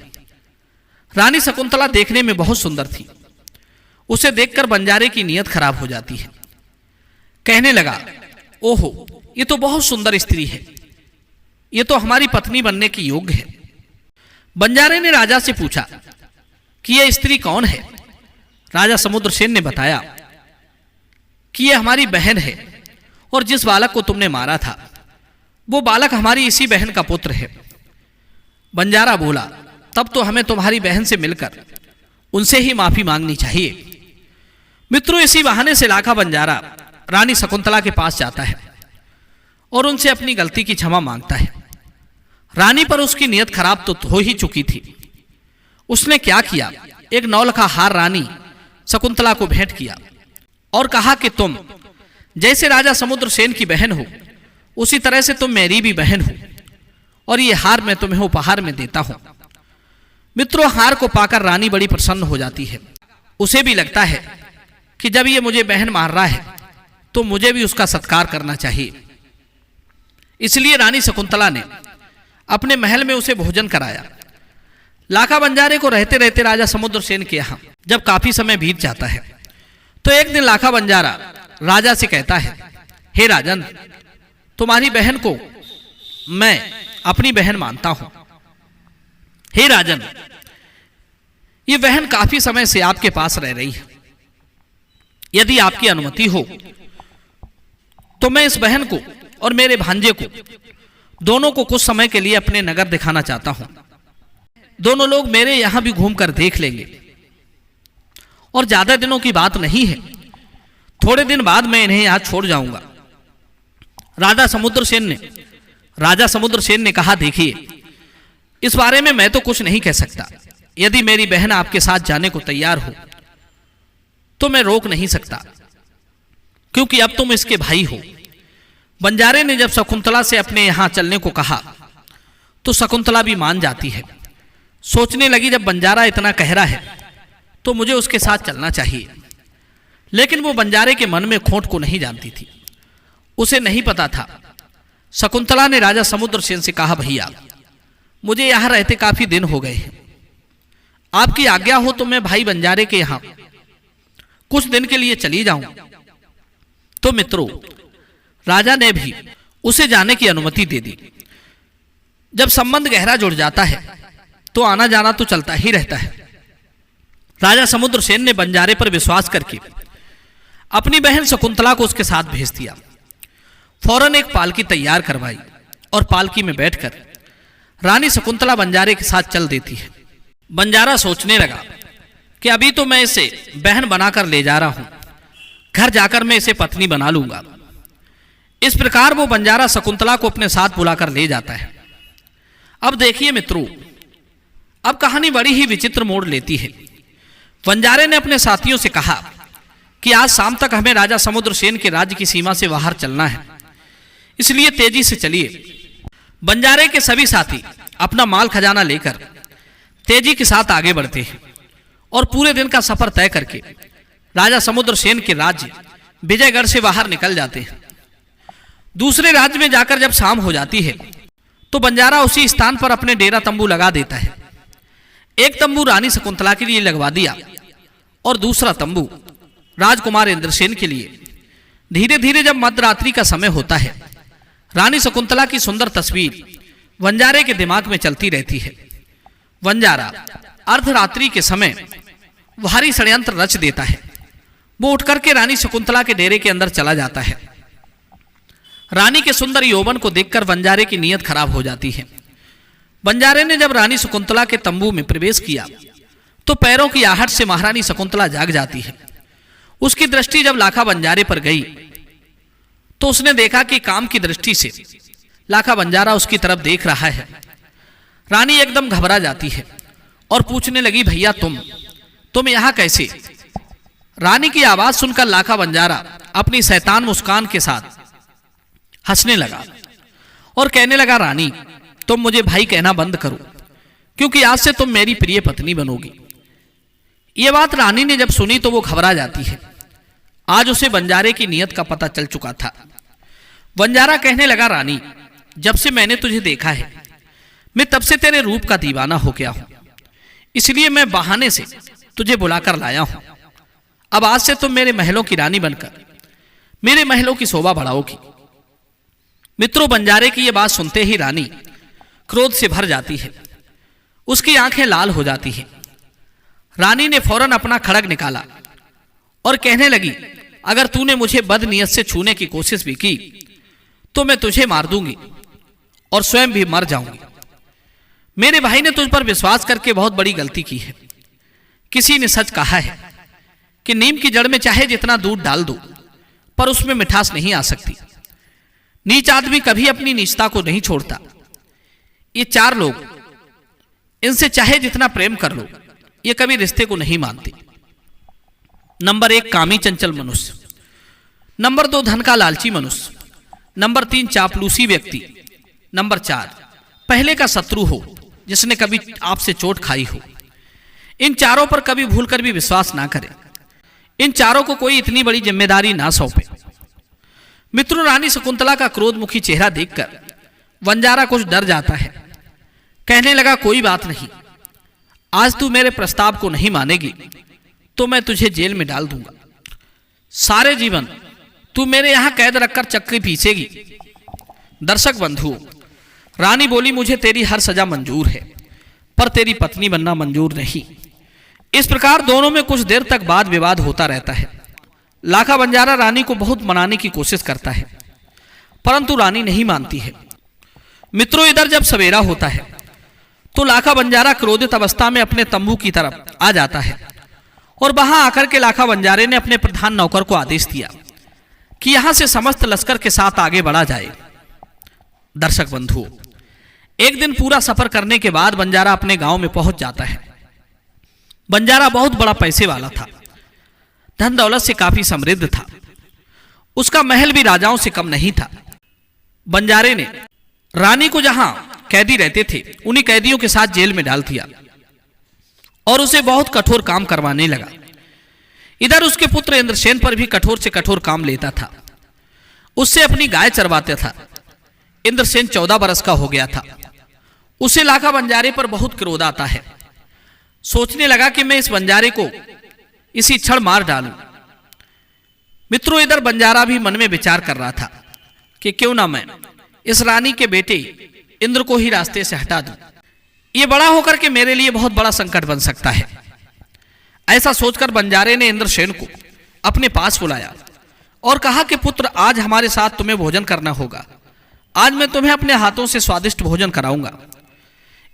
रानी शकुंतला देखने में बहुत सुंदर थी। उसे देखकर बंजारे की नीयत खराब हो जाती है। कहने लगा, ओहो, ये तो बहुत सुंदर स्त्री है, ये तो हमारी पत्नी बनने की योग्य है। बंजारे ने राजा से पूछा कि यह स्त्री कौन है। राजा समुद्रसेन ने बताया कि यह हमारी बहन है और जिस बालक को तुमने मारा था वो बालक हमारी इसी बहन का पुत्र है। बंजारा बोला, तब तो हमें तुम्हारी बहन से मिलकर उनसे ही माफी मांगनी चाहिए। मित्रों, इसी बहाने से लाखा बंजारा रानी शकुंतला के पास जाता है और उनसे अपनी गलती की क्षमा मांगता है। रानी पर उसकी नीयत खराब तो हो ही चुकी थी। उसने क्या किया, एक नौलखा हार रानी शकुंतला को भेंट किया और कहा कि तुम जैसे राजा समुद्रसेन की बहन हो उसी तरह से तुम मेरी भी बहन हो और ये हार मैं तुम्हें उपहार में देता हूं। मित्रों, हार को पाकर रानी बड़ी प्रसन्न हो जाती है। उसे भी लगता है कि जब ये मुझे बहन मान रहा है तो मुझे भी उसका सत्कार करना चाहिए। इसलिए रानी शकुंतला ने अपने महल में उसे भोजन कराया। लाखा बंजारे को रहते रहते राजा समुद्रसेन के यहाँ जब काफी समय बीत जाता है तो एक दिन लाखा बंजारा राजा से कहता है, हे राजन, तुम्हारी बहन को मैं अपनी बहन मानता हूं। हे राजन, ये बहन काफी समय से आपके पास रह रही है। यदि आपकी अनुमति हो तो मैं इस बहन को और मेरे भांजे को दोनों को कुछ समय के लिए अपने नगर दिखाना चाहता हूं। दोनों लोग मेरे यहां भी घूमकर देख लेंगे और ज्यादा दिनों की बात नहीं है, थोड़े दिन बाद मैं इन्हें यहां छोड़ जाऊंगा। राजा समुद्रसेन ने कहा, देखिए, इस बारे में मैं तो कुछ नहीं कह सकता। यदि मेरी बहन आपके साथ जाने को तैयार हो तो मैं रोक नहीं सकता, क्योंकि अब तुम इसके भाई हो। बंजारे ने जब शकुंतला से अपने यहां चलने को कहा तो शकुंतला भी मान जाती है। सोचने लगी, जब बंजारा इतना कह रहा है तो मुझे उसके साथ चलना चाहिए। लेकिन वो बंजारे के मन में खोट को नहीं जानती थी। उसे नहीं पता था। शकुंतला ने राजा समुद्रसेन से कहा, भैया, मुझे यहां रहते काफी दिन हो गए हैं, आपकी आज्ञा हो तो मैं भाई बंजारे के यहां कुछ दिन के लिए चली जाऊं। तो मित्रों, राजा ने भी उसे जाने की अनुमति दे दी। जब संबंध गहरा जुड़ जाता है तो आना जाना तो चलता ही रहता है। राजा समुद्रसेन ने बंजारे पर विश्वास करके अपनी बहन शकुंतला को उसके साथ भेज दिया। फौरन एक पालकी तैयार करवाई और पालकी में बैठकर रानी शकुंतला बंजारे के साथ चल देती है। बंजारा सोचने लगा कि अभी तो मैं इसे बहन बनाकर ले जा रहा हूं, घर जाकर मैं इसे पत्नी बना लूंगा। इस प्रकार वो बंजारा शकुंतला को अपने साथ बुलाकर ले जाता है। अब देखिए मित्रों, अब कहानी बड़ी ही विचित्र मोड़ लेती है। बंजारे ने अपने साथियों से कहा कि आज शाम तक हमें राजा समुद्रसेन के राज्य की सीमा से बाहर चलना है, इसलिए तेजी से चलिए। बंजारे के सभी साथी अपना माल खजाना लेकर तेजी के साथ आगे बढ़ते हैं और पूरे दिन का सफर तय करके राजा समुद्रसेन के राज्य विजयगढ़ से बाहर निकल जाते हैं। दूसरे राज्य में जाकर जब शाम हो जाती है तो बंजारा उसी स्थान पर अपने डेरा तंबू लगा देता है। एक तंबू रानी शकुंतला के लिए लगवा दिया और दूसरा तंबू राजकुमार इंद्रसेन के लिए। धीरे धीरे जब मध्यरात्रि का समय होता है, रानी शकुंतला की सुंदर तस्वीर बंजारे के दिमाग में चलती रहती है। बंजारा अर्धरात्रि के समय भारी षड्यंत्र रच देता है। वो उठ करके रानी शकुंतला के डेरे के अंदर चला जाता है। रानी के सुंदर यौवन को देखकर बंजारे की नीयत खराब हो जाती है। बंजारे ने जब रानी शकुंतला के तंबू में प्रवेश किया तो पैरों की आहट से महारानी शकुंतला जाग जाती है। उसकी दृष्टि जब लाखा बंजारे पर गई तो उसने देखा कि काम की दृष्टि से लाखा बंजारा उसकी तरफ देख रहा है। रानी एकदम घबरा जाती है और पूछने लगी, भैया तुम यहां कैसे? रानी की आवाज सुनकर लाखा बंजारा अपनी शैतान मुस्कान के साथ हंसने लगा और कहने लगा, रानी तुम मुझे भाई कहना बंद करो, क्योंकि आज से तुम मेरी प्रिय पत्नी बनोगी। यह बात रानी ने जब सुनी तो वो घबरा जाती है। आज उसे बंजारे की नीयत का पता चल चुका था। बंजारा कहने लगा, रानी जब से मैंने तुझे देखा है मैं तब से तेरे रूप का दीवाना हो गया हूं, इसलिए मैं बहाने से तुझे बुलाकर लाया हूं। अब आज से तुम मेरे महलों की रानी बनकर मेरे महलों की शोभा बढ़ाओगी। मित्रों, बंजारे की यह बात सुनते ही रानी क्रोध से भर जाती है। उसकी आंखें लाल हो जाती हैं। रानी ने फौरन अपना खड़ग निकाला और कहने लगी, अगर तूने मुझे बदनीयत से छूने की कोशिश भी की तो मैं तुझे मार दूंगी और स्वयं भी मर जाऊंगी। मेरे भाई ने तुझ पर विश्वास करके बहुत बड़ी गलती की है। किसी ने सच कहा है कि नीम की जड़ में चाहे जितना दूध डाल दो पर उसमें मिठास नहीं आ सकती। नीच आदमी कभी अपनी नीचता को नहीं छोड़ता। ये चार लोग, इनसे चाहे जितना प्रेम कर लो, ये कभी रिश्ते को नहीं मानते। नंबर 1 कामी चंचल मनुष्य, नंबर 2 धन का लालची मनुष्य, नंबर 3 चापलूसी व्यक्ति, नंबर 4 पहले का शत्रु हो जिसने कभी आपसे चोट खाई हो। इन चारों पर कभी भूलकर भी विश्वास ना करें। इन चारों को कोई इतनी बड़ी जिम्मेदारी ना सौंपे। मित्रों, रानी शकुंतला का क्रोधमुखी चेहरा देखकर बंजारा कुछ डर जाता है। कहने लगा, कोई बात नहीं, आज तू मेरे प्रस्ताव को नहीं मानेगी तो मैं तुझे जेल में डाल दूंगा। सारे जीवन तू मेरे यहां कैद रखकर चक्की पीसेगी। दर्शक बंधुओं, रानी बोली, मुझे तेरी हर सजा मंजूर है पर तेरी पत्नी बनना मंजूर नहीं। इस प्रकार दोनों में कुछ देर तक वाद विवाद होता रहता है। लाखा बंजारा रानी को बहुत मनाने की कोशिश करता है परंतु रानी नहीं मानती है। मित्रों, इधर जब सवेरा होता है तो लाखा बंजारा क्रोधित अवस्था में अपने तंबू की तरफ आ जाता है और वहां आकर के लाखा बंजारे ने अपने प्रधान नौकर को आदेश दिया कि यहां से समस्त लश्कर के साथ आगे बढ़ा जाए। दर्शक बंधुओं, एक दिन पूरा सफर करने के बाद बंजारा अपने गांव में पहुंच जाता है। बंजारा बहुत बड़ा पैसे वाला था, धन दौलत से काफी समृद्ध था। उसका महल भी राजाओं से कम नहीं था। बंजारे ने रानी को जहां कैदी रहते थे उन्हीं कैदियों के साथ जेल में डाल दिया और उसे बहुत कठोर काम करवाने लगा। इधर उसके पुत्र इंद्रसेन पर भी कठोर से कठोर काम लेता था। उससे अपनी गाय चरवाता था। इंद्रसेन 14 बरस का हो गया था। उसे लाखा बंजारे पर बहुत क्रोध आता है। सोचने लगा कि मैं इस बंजारे को इसी क्षण मार डालूं। मित्रों, इधर बंजारा भी मन में विचार कर रहा था कि क्यों ना मैं इस रानी के बेटे इंद्र को ही रास्ते से हटा दूं। ये बड़ा होकर के मेरे लिए बहुत बड़ा संकट बन सकता है। ऐसा सोचकर बंजारे ने इंद्रसेन को अपने पास बुलाया और कहा कि पुत्र, आज हमारे साथ तुम्हें भोजन करना होगा। आज मैं तुम्हें अपने हाथों से स्वादिष्ट भोजन कराऊंगा।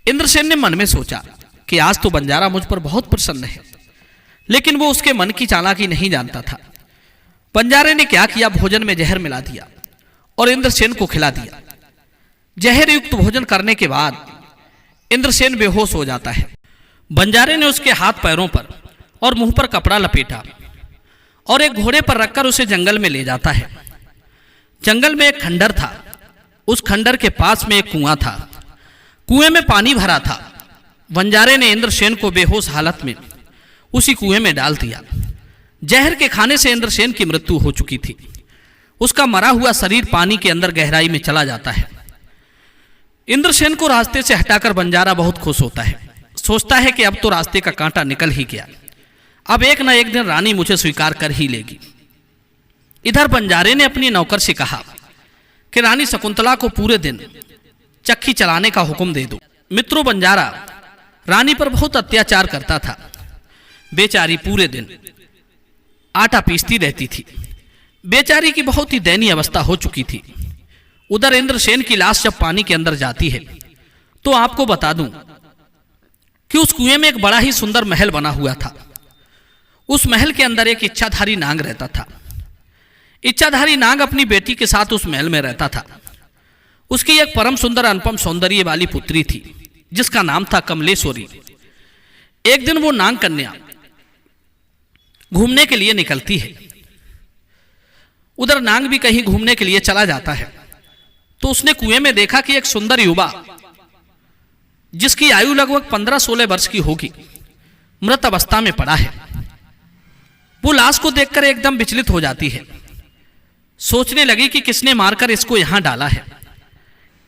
इंद्रसेन ने मन में सोचा कि आज तो बंजारा मुझ पर बहुत प्रसन्न है, लेकिन वो उसके मन की चालाकी नहीं जानता था। बंजारे ने क्या किया, भोजन में जहर मिला दिया और इंद्रसेन को खिला दिया। जहर युक्त भोजन करने के बाद इंद्रसेन बेहोश हो जाता है। बंजारे ने उसके हाथ पैरों पर और मुंह पर कपड़ा लपेटा और एक घोड़े पर रखकर उसे जंगल में ले जाता है। जंगल में एक खंडर था। उस खंडर के पास में एक कुआं था। कुएं में पानी भरा था। बंजारे ने इंद्रसेन को बेहोश हालत में उसी कुएं में डाल दिया। जहर के खाने से इंद्रसेन की मृत्यु हो चुकी थी। उसका मरा हुआ शरीर पानी के अंदर गहराई में चला जाता है। इंद्रसेन को रास्ते से हटाकर बंजारा बहुत खुश होता है। सोचता है कि अब तो रास्ते का कांटा निकल ही गया। अब एक ना एक दिन रानी मुझे स्वीकार कर ही लेगी। इधर बंजारे ने अपनी नौकर से कहा कि रानी शकुंतला को पूरे दिन चक्की चलाने का हुक्म दे दो। मित्रों, बंजारा रानी पर बहुत अत्याचार करता था। बेचारी पूरे दिन आटा पीसती रहती थी। बेचारी की बहुत ही दयनीय अवस्था हो चुकी थी। उधर इंद्रसेन की लाश जब पानी के अंदर जाती है तो आपको बता दूं कि उस कुएं में एक बड़ा ही सुंदर महल बना हुआ था। उस महल के अंदर एक इच्छाधारी नाग रहता था। इच्छाधारी नाग अपनी बेटी के साथ उस महल में रहता था। उसकी एक परम सुंदर अनुपम सौंदर्य वाली पुत्री थी जिसका नाम था कमलेश्वरी। एक दिन वो नाग कन्या घूमने के लिए निकलती है। उधर नाग भी कहीं घूमने के लिए चला जाता है तो उसने कुएं में देखा कि एक सुंदर युवा जिसकी आयु लगभग 15-16 वर्ष की होगी मृत अवस्था में पड़ा है। वो लाश को देखकर एकदम विचलित हो जाती है। सोचने लगी कि किसने मारकर इसको यहां डाला है।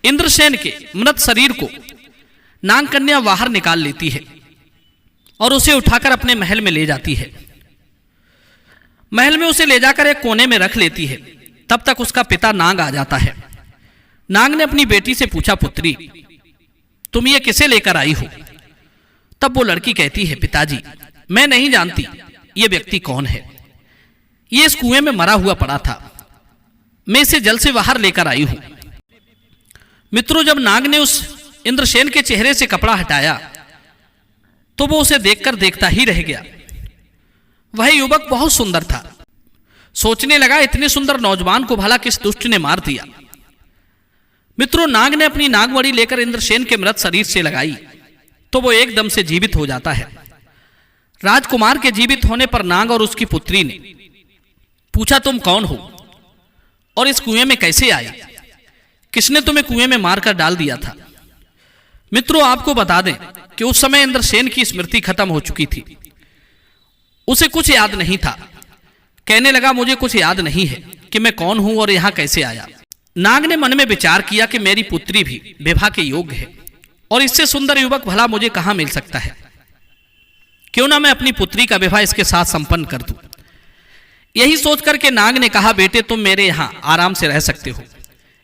इंद्रसेन के मृत शरीर को नाग कन्या बाहर निकाल लेती है और उसे उठाकर अपने महल में ले जाती है। महल में उसे ले जाकर एक कोने में रख लेती है। तब तक उसका पिता नाग आ जाता है। नाग ने अपनी बेटी से पूछा, पुत्री तुम ये किसे लेकर आई हो? तब वो लड़की कहती है, पिताजी मैं नहीं जानती ये व्यक्ति कौन है। ये इस कुएं में मरा हुआ पड़ा था, मैं इसे जल से बाहर लेकर आई हूं। मित्रों, जब नाग ने उस इंद्रसेन के चेहरे से कपड़ा हटाया तो वो उसे देखकर देखता ही रह गया। वह युवक बहुत सुंदर था। सोचने लगा इतने सुंदर नौजवान को भला किस दुष्ट ने मार दिया। मित्रों, नाग ने अपनी नागमणि लेकर इंद्रसेन के मृत शरीर से लगाई तो वो एकदम से जीवित हो जाता है। राजकुमार के जीवित होने पर नाग और उसकी पुत्री ने पूछा, तुम कौन हो और इस कुएं में कैसे आए? किसने तुम्हें कुएं में मारकर डाल दिया था? मित्रों, आपको बता दें कि उस समय इंद्रसेन की स्मृति खत्म हो चुकी थी। उसे कुछ याद नहीं था। कहने लगा, मुझे कुछ याद नहीं है कि मैं कौन हूं और यहां कैसे आया। नाग ने मन में विचार किया कि मेरी पुत्री भी विवाह के योग्य है और इससे सुंदर युवक भला मुझे कहां मिल सकता है। क्यों ना मैं अपनी पुत्री का विवाह इसके साथ संपन्न कर दूं। यही सोचकर के नाग ने कहा, बेटे तुम मेरे यहां आराम से रह सकते हो,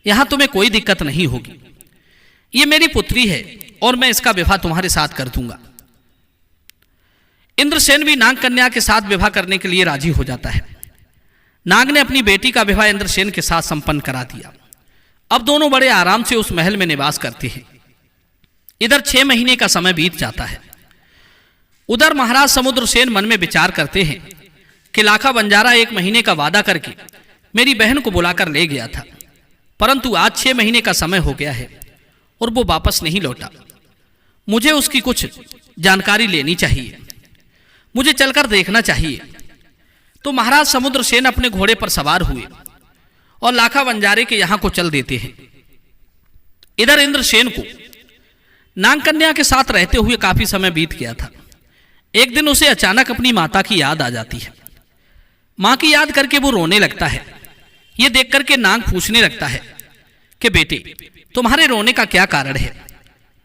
यहां तुम्हें कोई दिक्कत नहीं होगी। ये मेरी पुत्री है और मैं इसका विवाह तुम्हारे साथ कर दूंगा। इंद्रसेन भी नाग कन्या के साथ विवाह करने के लिए राजी हो जाता है। नाग ने अपनी बेटी का विवाह इंद्रसेन के साथ संपन्न करा दिया। अब दोनों बड़े आराम से उस महल में निवास करते हैं। इधर 6 महीने का समय बीत जाता है। उधर महाराज समुद्रसेन मन में विचार करते हैं कि लाखा बंजारा 1 महीने का वादा करके मेरी बहन को बुलाकर ले गया था, परंतु आज 6 महीने का समय हो गया है और वो वापस नहीं लौटा। मुझे उसकी कुछ जानकारी लेनी चाहिए, मुझे चलकर देखना चाहिए। तो महाराज समुद्रसेन अपने घोड़े पर सवार हुए और लाखा बंजारे के यहां को चल देते हैं। इधर इंद्रसेन को नाग कन्या के साथ रहते हुए काफी समय बीत गया था। एक दिन उसे अचानक अपनी माता की याद आ जाती है। मां की याद करके वो रोने लगता है। ये देख करके नाग पूछने लगता है कि बेटे तुम्हारे रोने का क्या कारण है?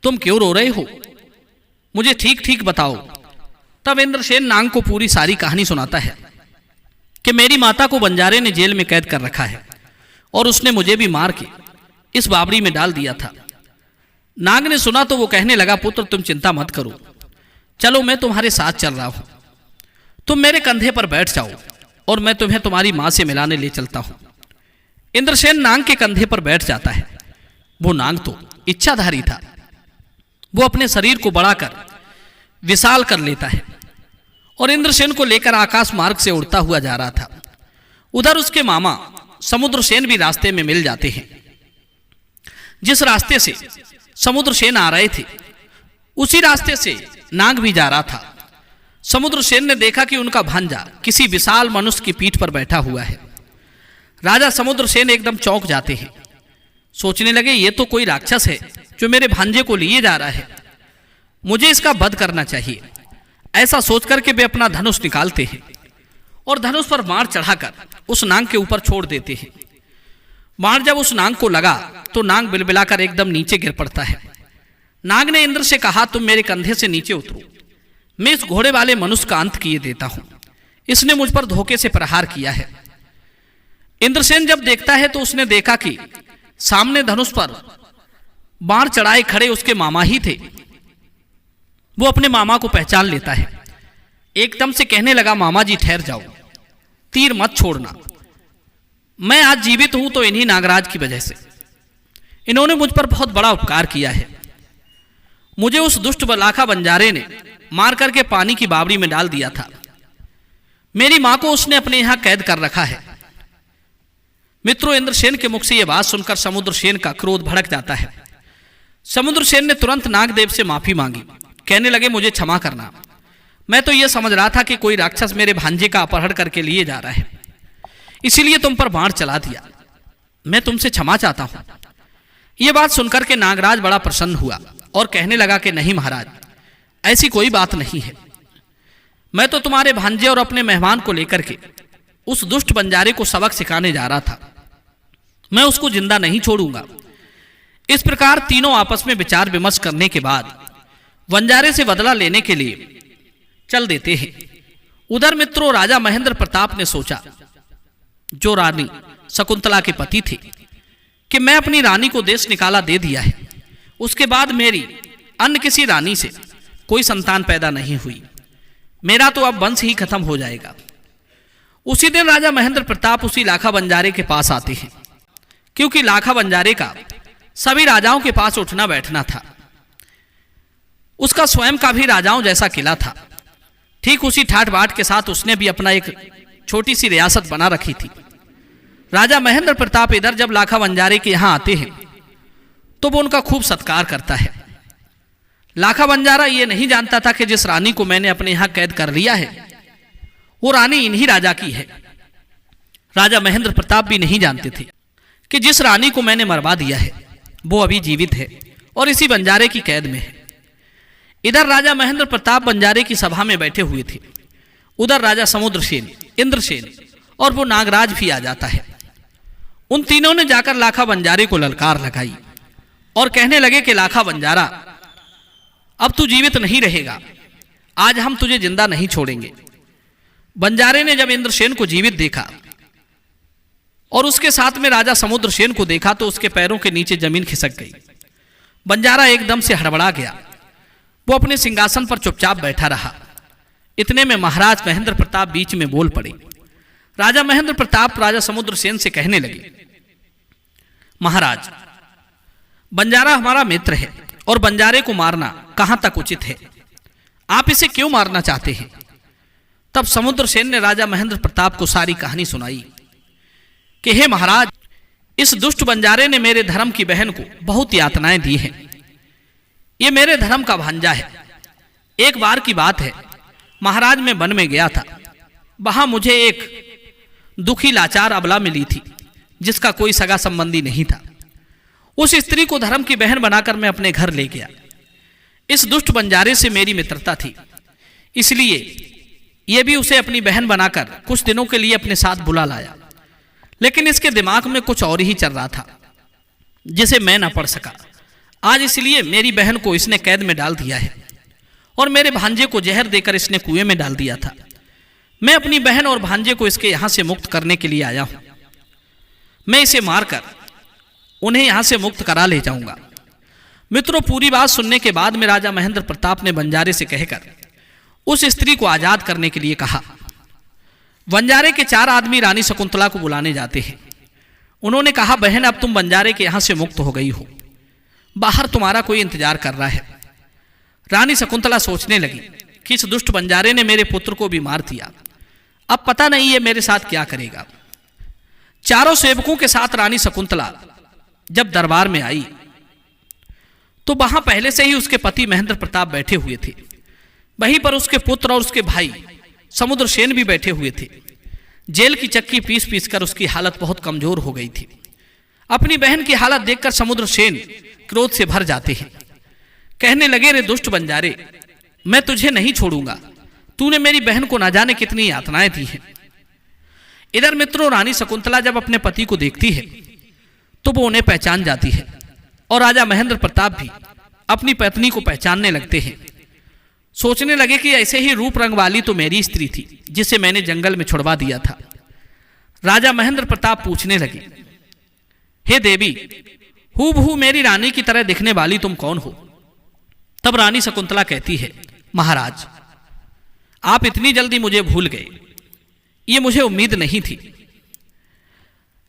तुम क्यों रो रहे हो? मुझे ठीक ठीक बताओ। तब इंद्रसेन नाग को पूरी सारी कहानी सुनाता है कि मेरी माता को बंजारे ने जेल में कैद कर रखा है और उसने मुझे भी मार के इस बावड़ी में डाल दिया था। नाग ने सुना तो वो कहने लगा, पुत्र तुम चिंता मत करो, चलो मैं तुम्हारे साथ चल रहा हूं। तुम मेरे कंधे पर बैठ जाओ और मैं तुम्हें तुम्हारी मां से मिलाने ले चलता हूं। इंद्रसेन नाग के कंधे पर बैठ जाता है। वो नाग तो इच्छाधारी था। वो अपने शरीर को बढ़ाकर विशाल कर लेता है और इंद्रसेन को लेकर आकाश मार्ग से उड़ता हुआ जा रहा था। उधर उसके मामा समुद्रसेन भी रास्ते में मिल जाते हैं। जिस रास्ते से समुद्रसेन आ रहे थे उसी रास्ते से नाग भी जा रहा था। समुद्रसेन ने देखा कि उनका भांजा किसी विशाल मनुष्य की पीठ पर बैठा हुआ है। राजा समुद्रसेन एकदम चौंक जाते हैं। सोचने लगे, ये तो कोई राक्षस है जो मेरे भांजे को लिए जा रहा है, मुझे इसका वध करना चाहिए। ऐसा सोचकर के वे अपना धनुष निकालते हैं और धनुष पर बाण चढ़ाकर उस नाग के ऊपर छोड़ देते हैं। बाण जब उस नाग को लगा तो नाग बिलबिलाकर एकदम नीचे गिर पड़ता है। नाग ने इंद्र से कहा, तुम मेरे कंधे से नीचे उतरो, मैं इस घोड़े वाले मनुष्य का अंत किए देता हूं। इसने मुझ पर धोखे से प्रहार किया है। इंद्रसेन जब देखता है तो उसने देखा कि सामने धनुष पर बाण चढ़ाए खड़े उसके मामा ही थे। वो अपने मामा को पहचान लेता है। एकदम से कहने लगा, मामा जी ठहर जाओ, तीर मत छोड़ना। मैं आज जीवित हूं तो इन्हीं नागराज की वजह से। इन्होंने मुझ पर बहुत बड़ा उपकार किया है। मुझे उस दुष्ट लाखा बंजारे ने मार करके पानी की बावड़ी में डाल दिया था। मेरी मां को उसने अपने यहां कैद कर रखा है। मित्रों, इंद्रसेन के मुख से यह बात सुनकर समुद्रसेन का क्रोध भड़क जाता है। समुद्रसेन ने तुरंत नागदेव से माफी मांगी। कहने लगे, मुझे क्षमा करना। मैं तो यह समझ रहा था कि कोई राक्षस मेरे भांजे का अपहरण करके लिए जा रहा है, इसीलिए तुम पर बाण चला दिया। मैं तुमसे क्षमा चाहता हूं। यह बात सुनकर के नागराज बड़ा प्रसन्न हुआ और कहने लगा कि नहीं महाराज, ऐसी कोई बात नहीं है। मैं तो तुम्हारे भांजे और अपने मेहमान को लेकर के उस दुष्ट बंजारे को सबक सिखाने जा रहा था। मैं उसको जिंदा नहीं छोड़ूंगा। इस प्रकार तीनों आपस में विचार विमर्श करने के बाद बंजारे से बदला लेने के लिए चल देते हैं। उधर मित्रों, राजा महेंद्र प्रताप ने सोचा, जो रानी शकुंतला के पति थे, कि मैं अपनी रानी को देश निकाला दे दिया है, उसके बाद मेरी अन्य किसी रानी से कोई संतान पैदा नहीं हुई, मेरा तो अब वंश ही खत्म हो जाएगा। उसी दिन राजा महेंद्र प्रताप उसी लाखा बंजारे के पास आते हैं, क्योंकि लाखा बंजारे का सभी राजाओं के पास उठना बैठना था। उसका स्वयं का भी राजाओं जैसा किला था। ठीक उसी ठाट बाट के साथ उसने भी अपना एक छोटी सी रियासत बना रखी थी। राजा महेंद्र प्रताप इधर जब लाखा बंजारे के यहां आते हैं तो वो उनका खूब सत्कार करता है। लाखा बंजारा ये नहीं जानता था कि जिस रानी को मैंने अपने यहां कैद कर लिया है वो रानी इन्हीं राजा की है। राजा महेंद्र प्रताप भी नहीं जानते थे कि जिस रानी को मैंने मरवा दिया है वो अभी जीवित है और इसी बंजारे की कैद में है। इधर राजा महेंद्र प्रताप बंजारे की सभा में बैठे हुए थे। उधर राजा समुद्रसेन, इंद्रसेन और वो नागराज भी आ जाता है। उन तीनों ने जाकर लाखा बंजारे को ललकार लगाई और कहने लगे कि लाखा बंजारा, अब तू जीवित नहीं रहेगा, आज हम तुझे जिंदा नहीं छोड़ेंगे। बंजारे ने जब इंद्रसेन को जीवित देखा और उसके साथ में राजा समुद्रसेन को देखा तो उसके पैरों के नीचे जमीन खिसक गई। बंजारा एकदम से हड़बड़ा गया। वो अपने सिंहासन पर चुपचाप बैठा रहा। इतने में महाराज महेंद्र प्रताप बीच में बोल पड़े। राजा महेंद्र प्रताप राजा समुद्रसेन से कहने लगे, महाराज, बंजारा हमारा मित्र है और बंजारे को मारना कहां तक उचित है? आप इसे क्यों मारना चाहते हैं? तब समुद्रसेन ने राजा महेंद्र प्रताप को सारी कहानी सुनाई कि हे महाराज, इस दुष्ट बंजारे ने मेरे धर्म की बहन को बहुत यातनाएं दी हैं। ये मेरे धर्म का भांजा है। एक बार की बात है, महाराज मैं वन में गया था। वहां मुझे एक दुखी लाचार अबला मिली थी जिसका कोई सगा संबंधी नहीं था। उस स्त्री को धर्म की बहन बनाकर मैं अपने घर ले गया। इस दुष्ट बंजारे से मेरी मित्रता थी, इसलिए यह भी उसे अपनी बहन बनाकर कुछ दिनों के लिए अपने साथ बुला लाया। लेकिन इसके दिमाग में कुछ और ही चल रहा था जिसे मैं ना पढ़ सका। आज इसलिए मेरी बहन को इसने कैद में डाल दिया है और मेरे भांजे को जहर देकर इसने कुएं में डाल दिया था। मैं अपनी बहन और भांजे को इसके यहां से मुक्त करने के लिए आया हूं। मैं इसे मारकर उन्हें यहां से मुक्त करा ले जाऊंगा। मित्रों, पूरी बात सुनने के बाद में राजा महेंद्र प्रताप ने बंजारे से कहकर उस स्त्री को आजाद करने के लिए कहा। बंजारे के 4 आदमी रानी शकुंतला को बुलाने जाते हैं। उन्होंने कहा, बहन, अब तुम बंजारे के यहां से मुक्त हो गई हो, बाहर तुम्हारा कोई इंतजार कर रहा है। रानी शकुंतला सोचने लगी कि इस दुष्ट बंजारे ने मेरे पुत्र को भी मार दिया, अब पता नहीं ये मेरे साथ क्या करेगा। चारों सेवकों के साथ रानी शकुंतला जब दरबार में आई तो वहां पहले से ही उसके पति महेंद्र प्रताप बैठे हुए थे। वहीं पर उसके पुत्र और उसके भाई समुद्रसेन भी बैठे हुए थे। जेल की चक्की पीस पीस कर उसकी हालत बहुत कमजोर हो गई थी। अपनी बहन की हालत देखकर समुद्रसेन क्रोध से भर जाते हैं। कहने लगे, रे दुष्ट बंजारे, मैं तुझे नहीं छोड़ूंगा। तूने मेरी बहन को ना जाने कितनी यातनाएं दी हैं। इधर मित्रों, रानी शकुंतला जब अपने पति को देखती है तो वो उन्हें पहचान जाती है और राजा महेंद्र प्रताप भी अपनी पत्नी को पहचानने लगते हैं। सोचने लगे कि ऐसे ही रूप रंग वाली तो मेरी स्त्री थी जिसे मैंने जंगल में छुड़वा दिया था। राजा महेंद्र प्रताप पूछने लगे, हे देवी, हूबहू मेरी रानी की तरह दिखने वाली तुम कौन हो? तब रानी शकुंतला कहती है, महाराज, आप इतनी जल्दी मुझे भूल गए। ये मुझे उम्मीद नहीं थी।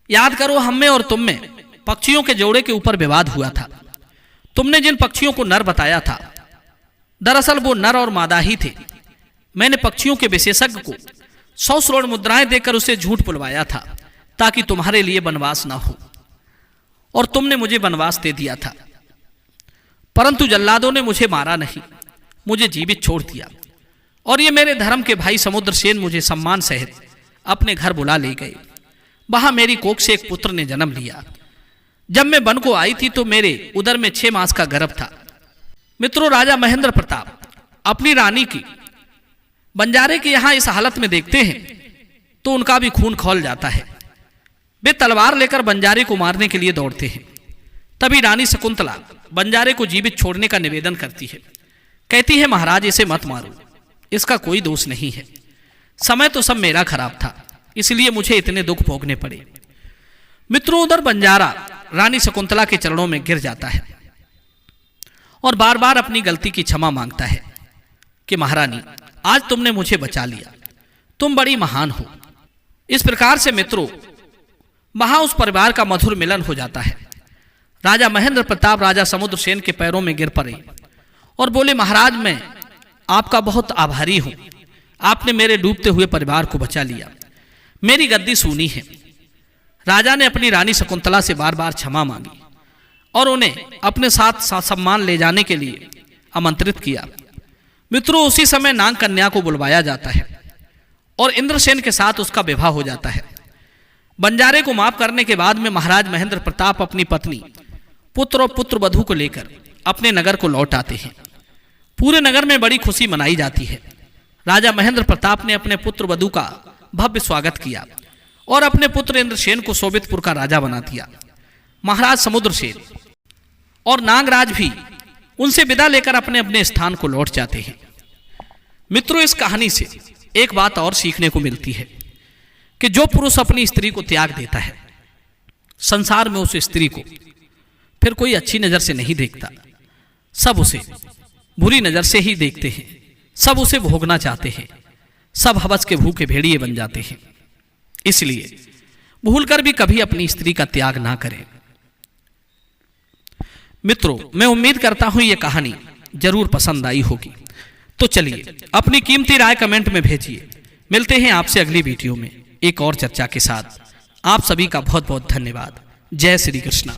याद करो, हम में और तुम में पक्षियों के जोड़े के ऊपर विवाद हुआ था। तुमने जिन पक्षियों को नर बताया था, दरअसल वो नर और मादा ही थे। मैंने पक्षियों के विशेषज्ञ को 100 स्वर्ण मुद्राएं देकर उसे झूठ बुलवाया था ताकि तुम्हारे लिए वनवास ना हो, और तुमने मुझे वनवास दे दिया था। परंतु जल्लादों ने मुझे मारा नहीं, मुझे जीवित छोड़ दिया, और ये मेरे धर्म के भाई समुद्रसेन मुझे सम्मान सहित अपने घर बुला ले गए। वहां मेरी कोख से एक पुत्र ने जन्म लिया। जब मैं वन को आई थी तो मेरे उदर में 6 मास का गर्भ था। मित्रों, राजा महेंद्र प्रताप अपनी रानी की बंजारे के यहां इस हालत में देखते हैं तो उनका भी खून खौल जाता है। वे तलवार लेकर बंजारे को मारने के लिए दौड़ते हैं। तभी रानी शकुंतला बंजारे को जीवित छोड़ने का निवेदन करती है। कहती है, महाराज इसे मत मारो, इसका कोई दोष नहीं है। समय तो सब मेरा खराब था, इसलिए मुझे इतने दुख भोगने पड़े। मित्रों, उधर बंजारा रानी शकुंतला के चरणों में गिर जाता है और बार बार अपनी गलती की क्षमा मांगता है कि महारानी, आज तुमने मुझे बचा लिया, तुम बड़ी महान हो। इस प्रकार से मित्रों, वहां उस परिवार का मधुर मिलन हो जाता है। राजा महेंद्र प्रताप राजा समुद्रसेन के पैरों में गिर पड़े और बोले, महाराज मैं आपका बहुत आभारी हूं, आपने मेरे डूबते हुए परिवार को बचा लिया, मेरी गद्दी सूनी है। राजा ने अपनी रानी शकुंतला से बार बार क्षमा मांगी और उन्हें अपने साथ सम्मान ले जाने के लिए आमंत्रित किया। मित्रों, उसी समय नाग कन्या को बुलवाया जाता है और इंद्रसेन के साथ उसका विवाह हो जाता है। बंजारे को माफ करने के बाद में महाराज महेंद्र प्रताप अपनी पत्नी, पुत्र और पुत्र वधू को लेकर अपने नगर को लौट आते हैं। पूरे नगर में बड़ी खुशी मनाई जाती है। राजा महेंद्र प्रताप ने अपने पुत्र वधू का भव्य स्वागत किया और अपने पुत्र इंद्रसेन को सोबितपुर का राजा बना दिया। महाराज समुद्रसेन और नागराज भी उनसे विदा लेकर अपने अपने स्थान को लौट जाते हैं। मित्रों, इस कहानी से एक बात और सीखने को मिलती है कि जो पुरुष अपनी स्त्री को त्याग देता है, संसार में उस स्त्री को फिर कोई अच्छी नजर से नहीं देखता। सब उसे बुरी नजर से ही देखते हैं, सब उसे भोगना चाहते हैं, सब हवस के भूखे भेड़िए बन जाते हैं। इसलिए भूलकर भी कभी अपनी स्त्री का त्याग ना करें। मित्रों, मैं उम्मीद करता हूं यह कहानी जरूर पसंद आई होगी। तो चलिए अपनी कीमती राय कमेंट में भेजिए। मिलते हैं आपसे अगली वीडियो में एक और चर्चा के साथ। आप सभी का बहुत बहुत धन्यवाद। जय श्री कृष्णा।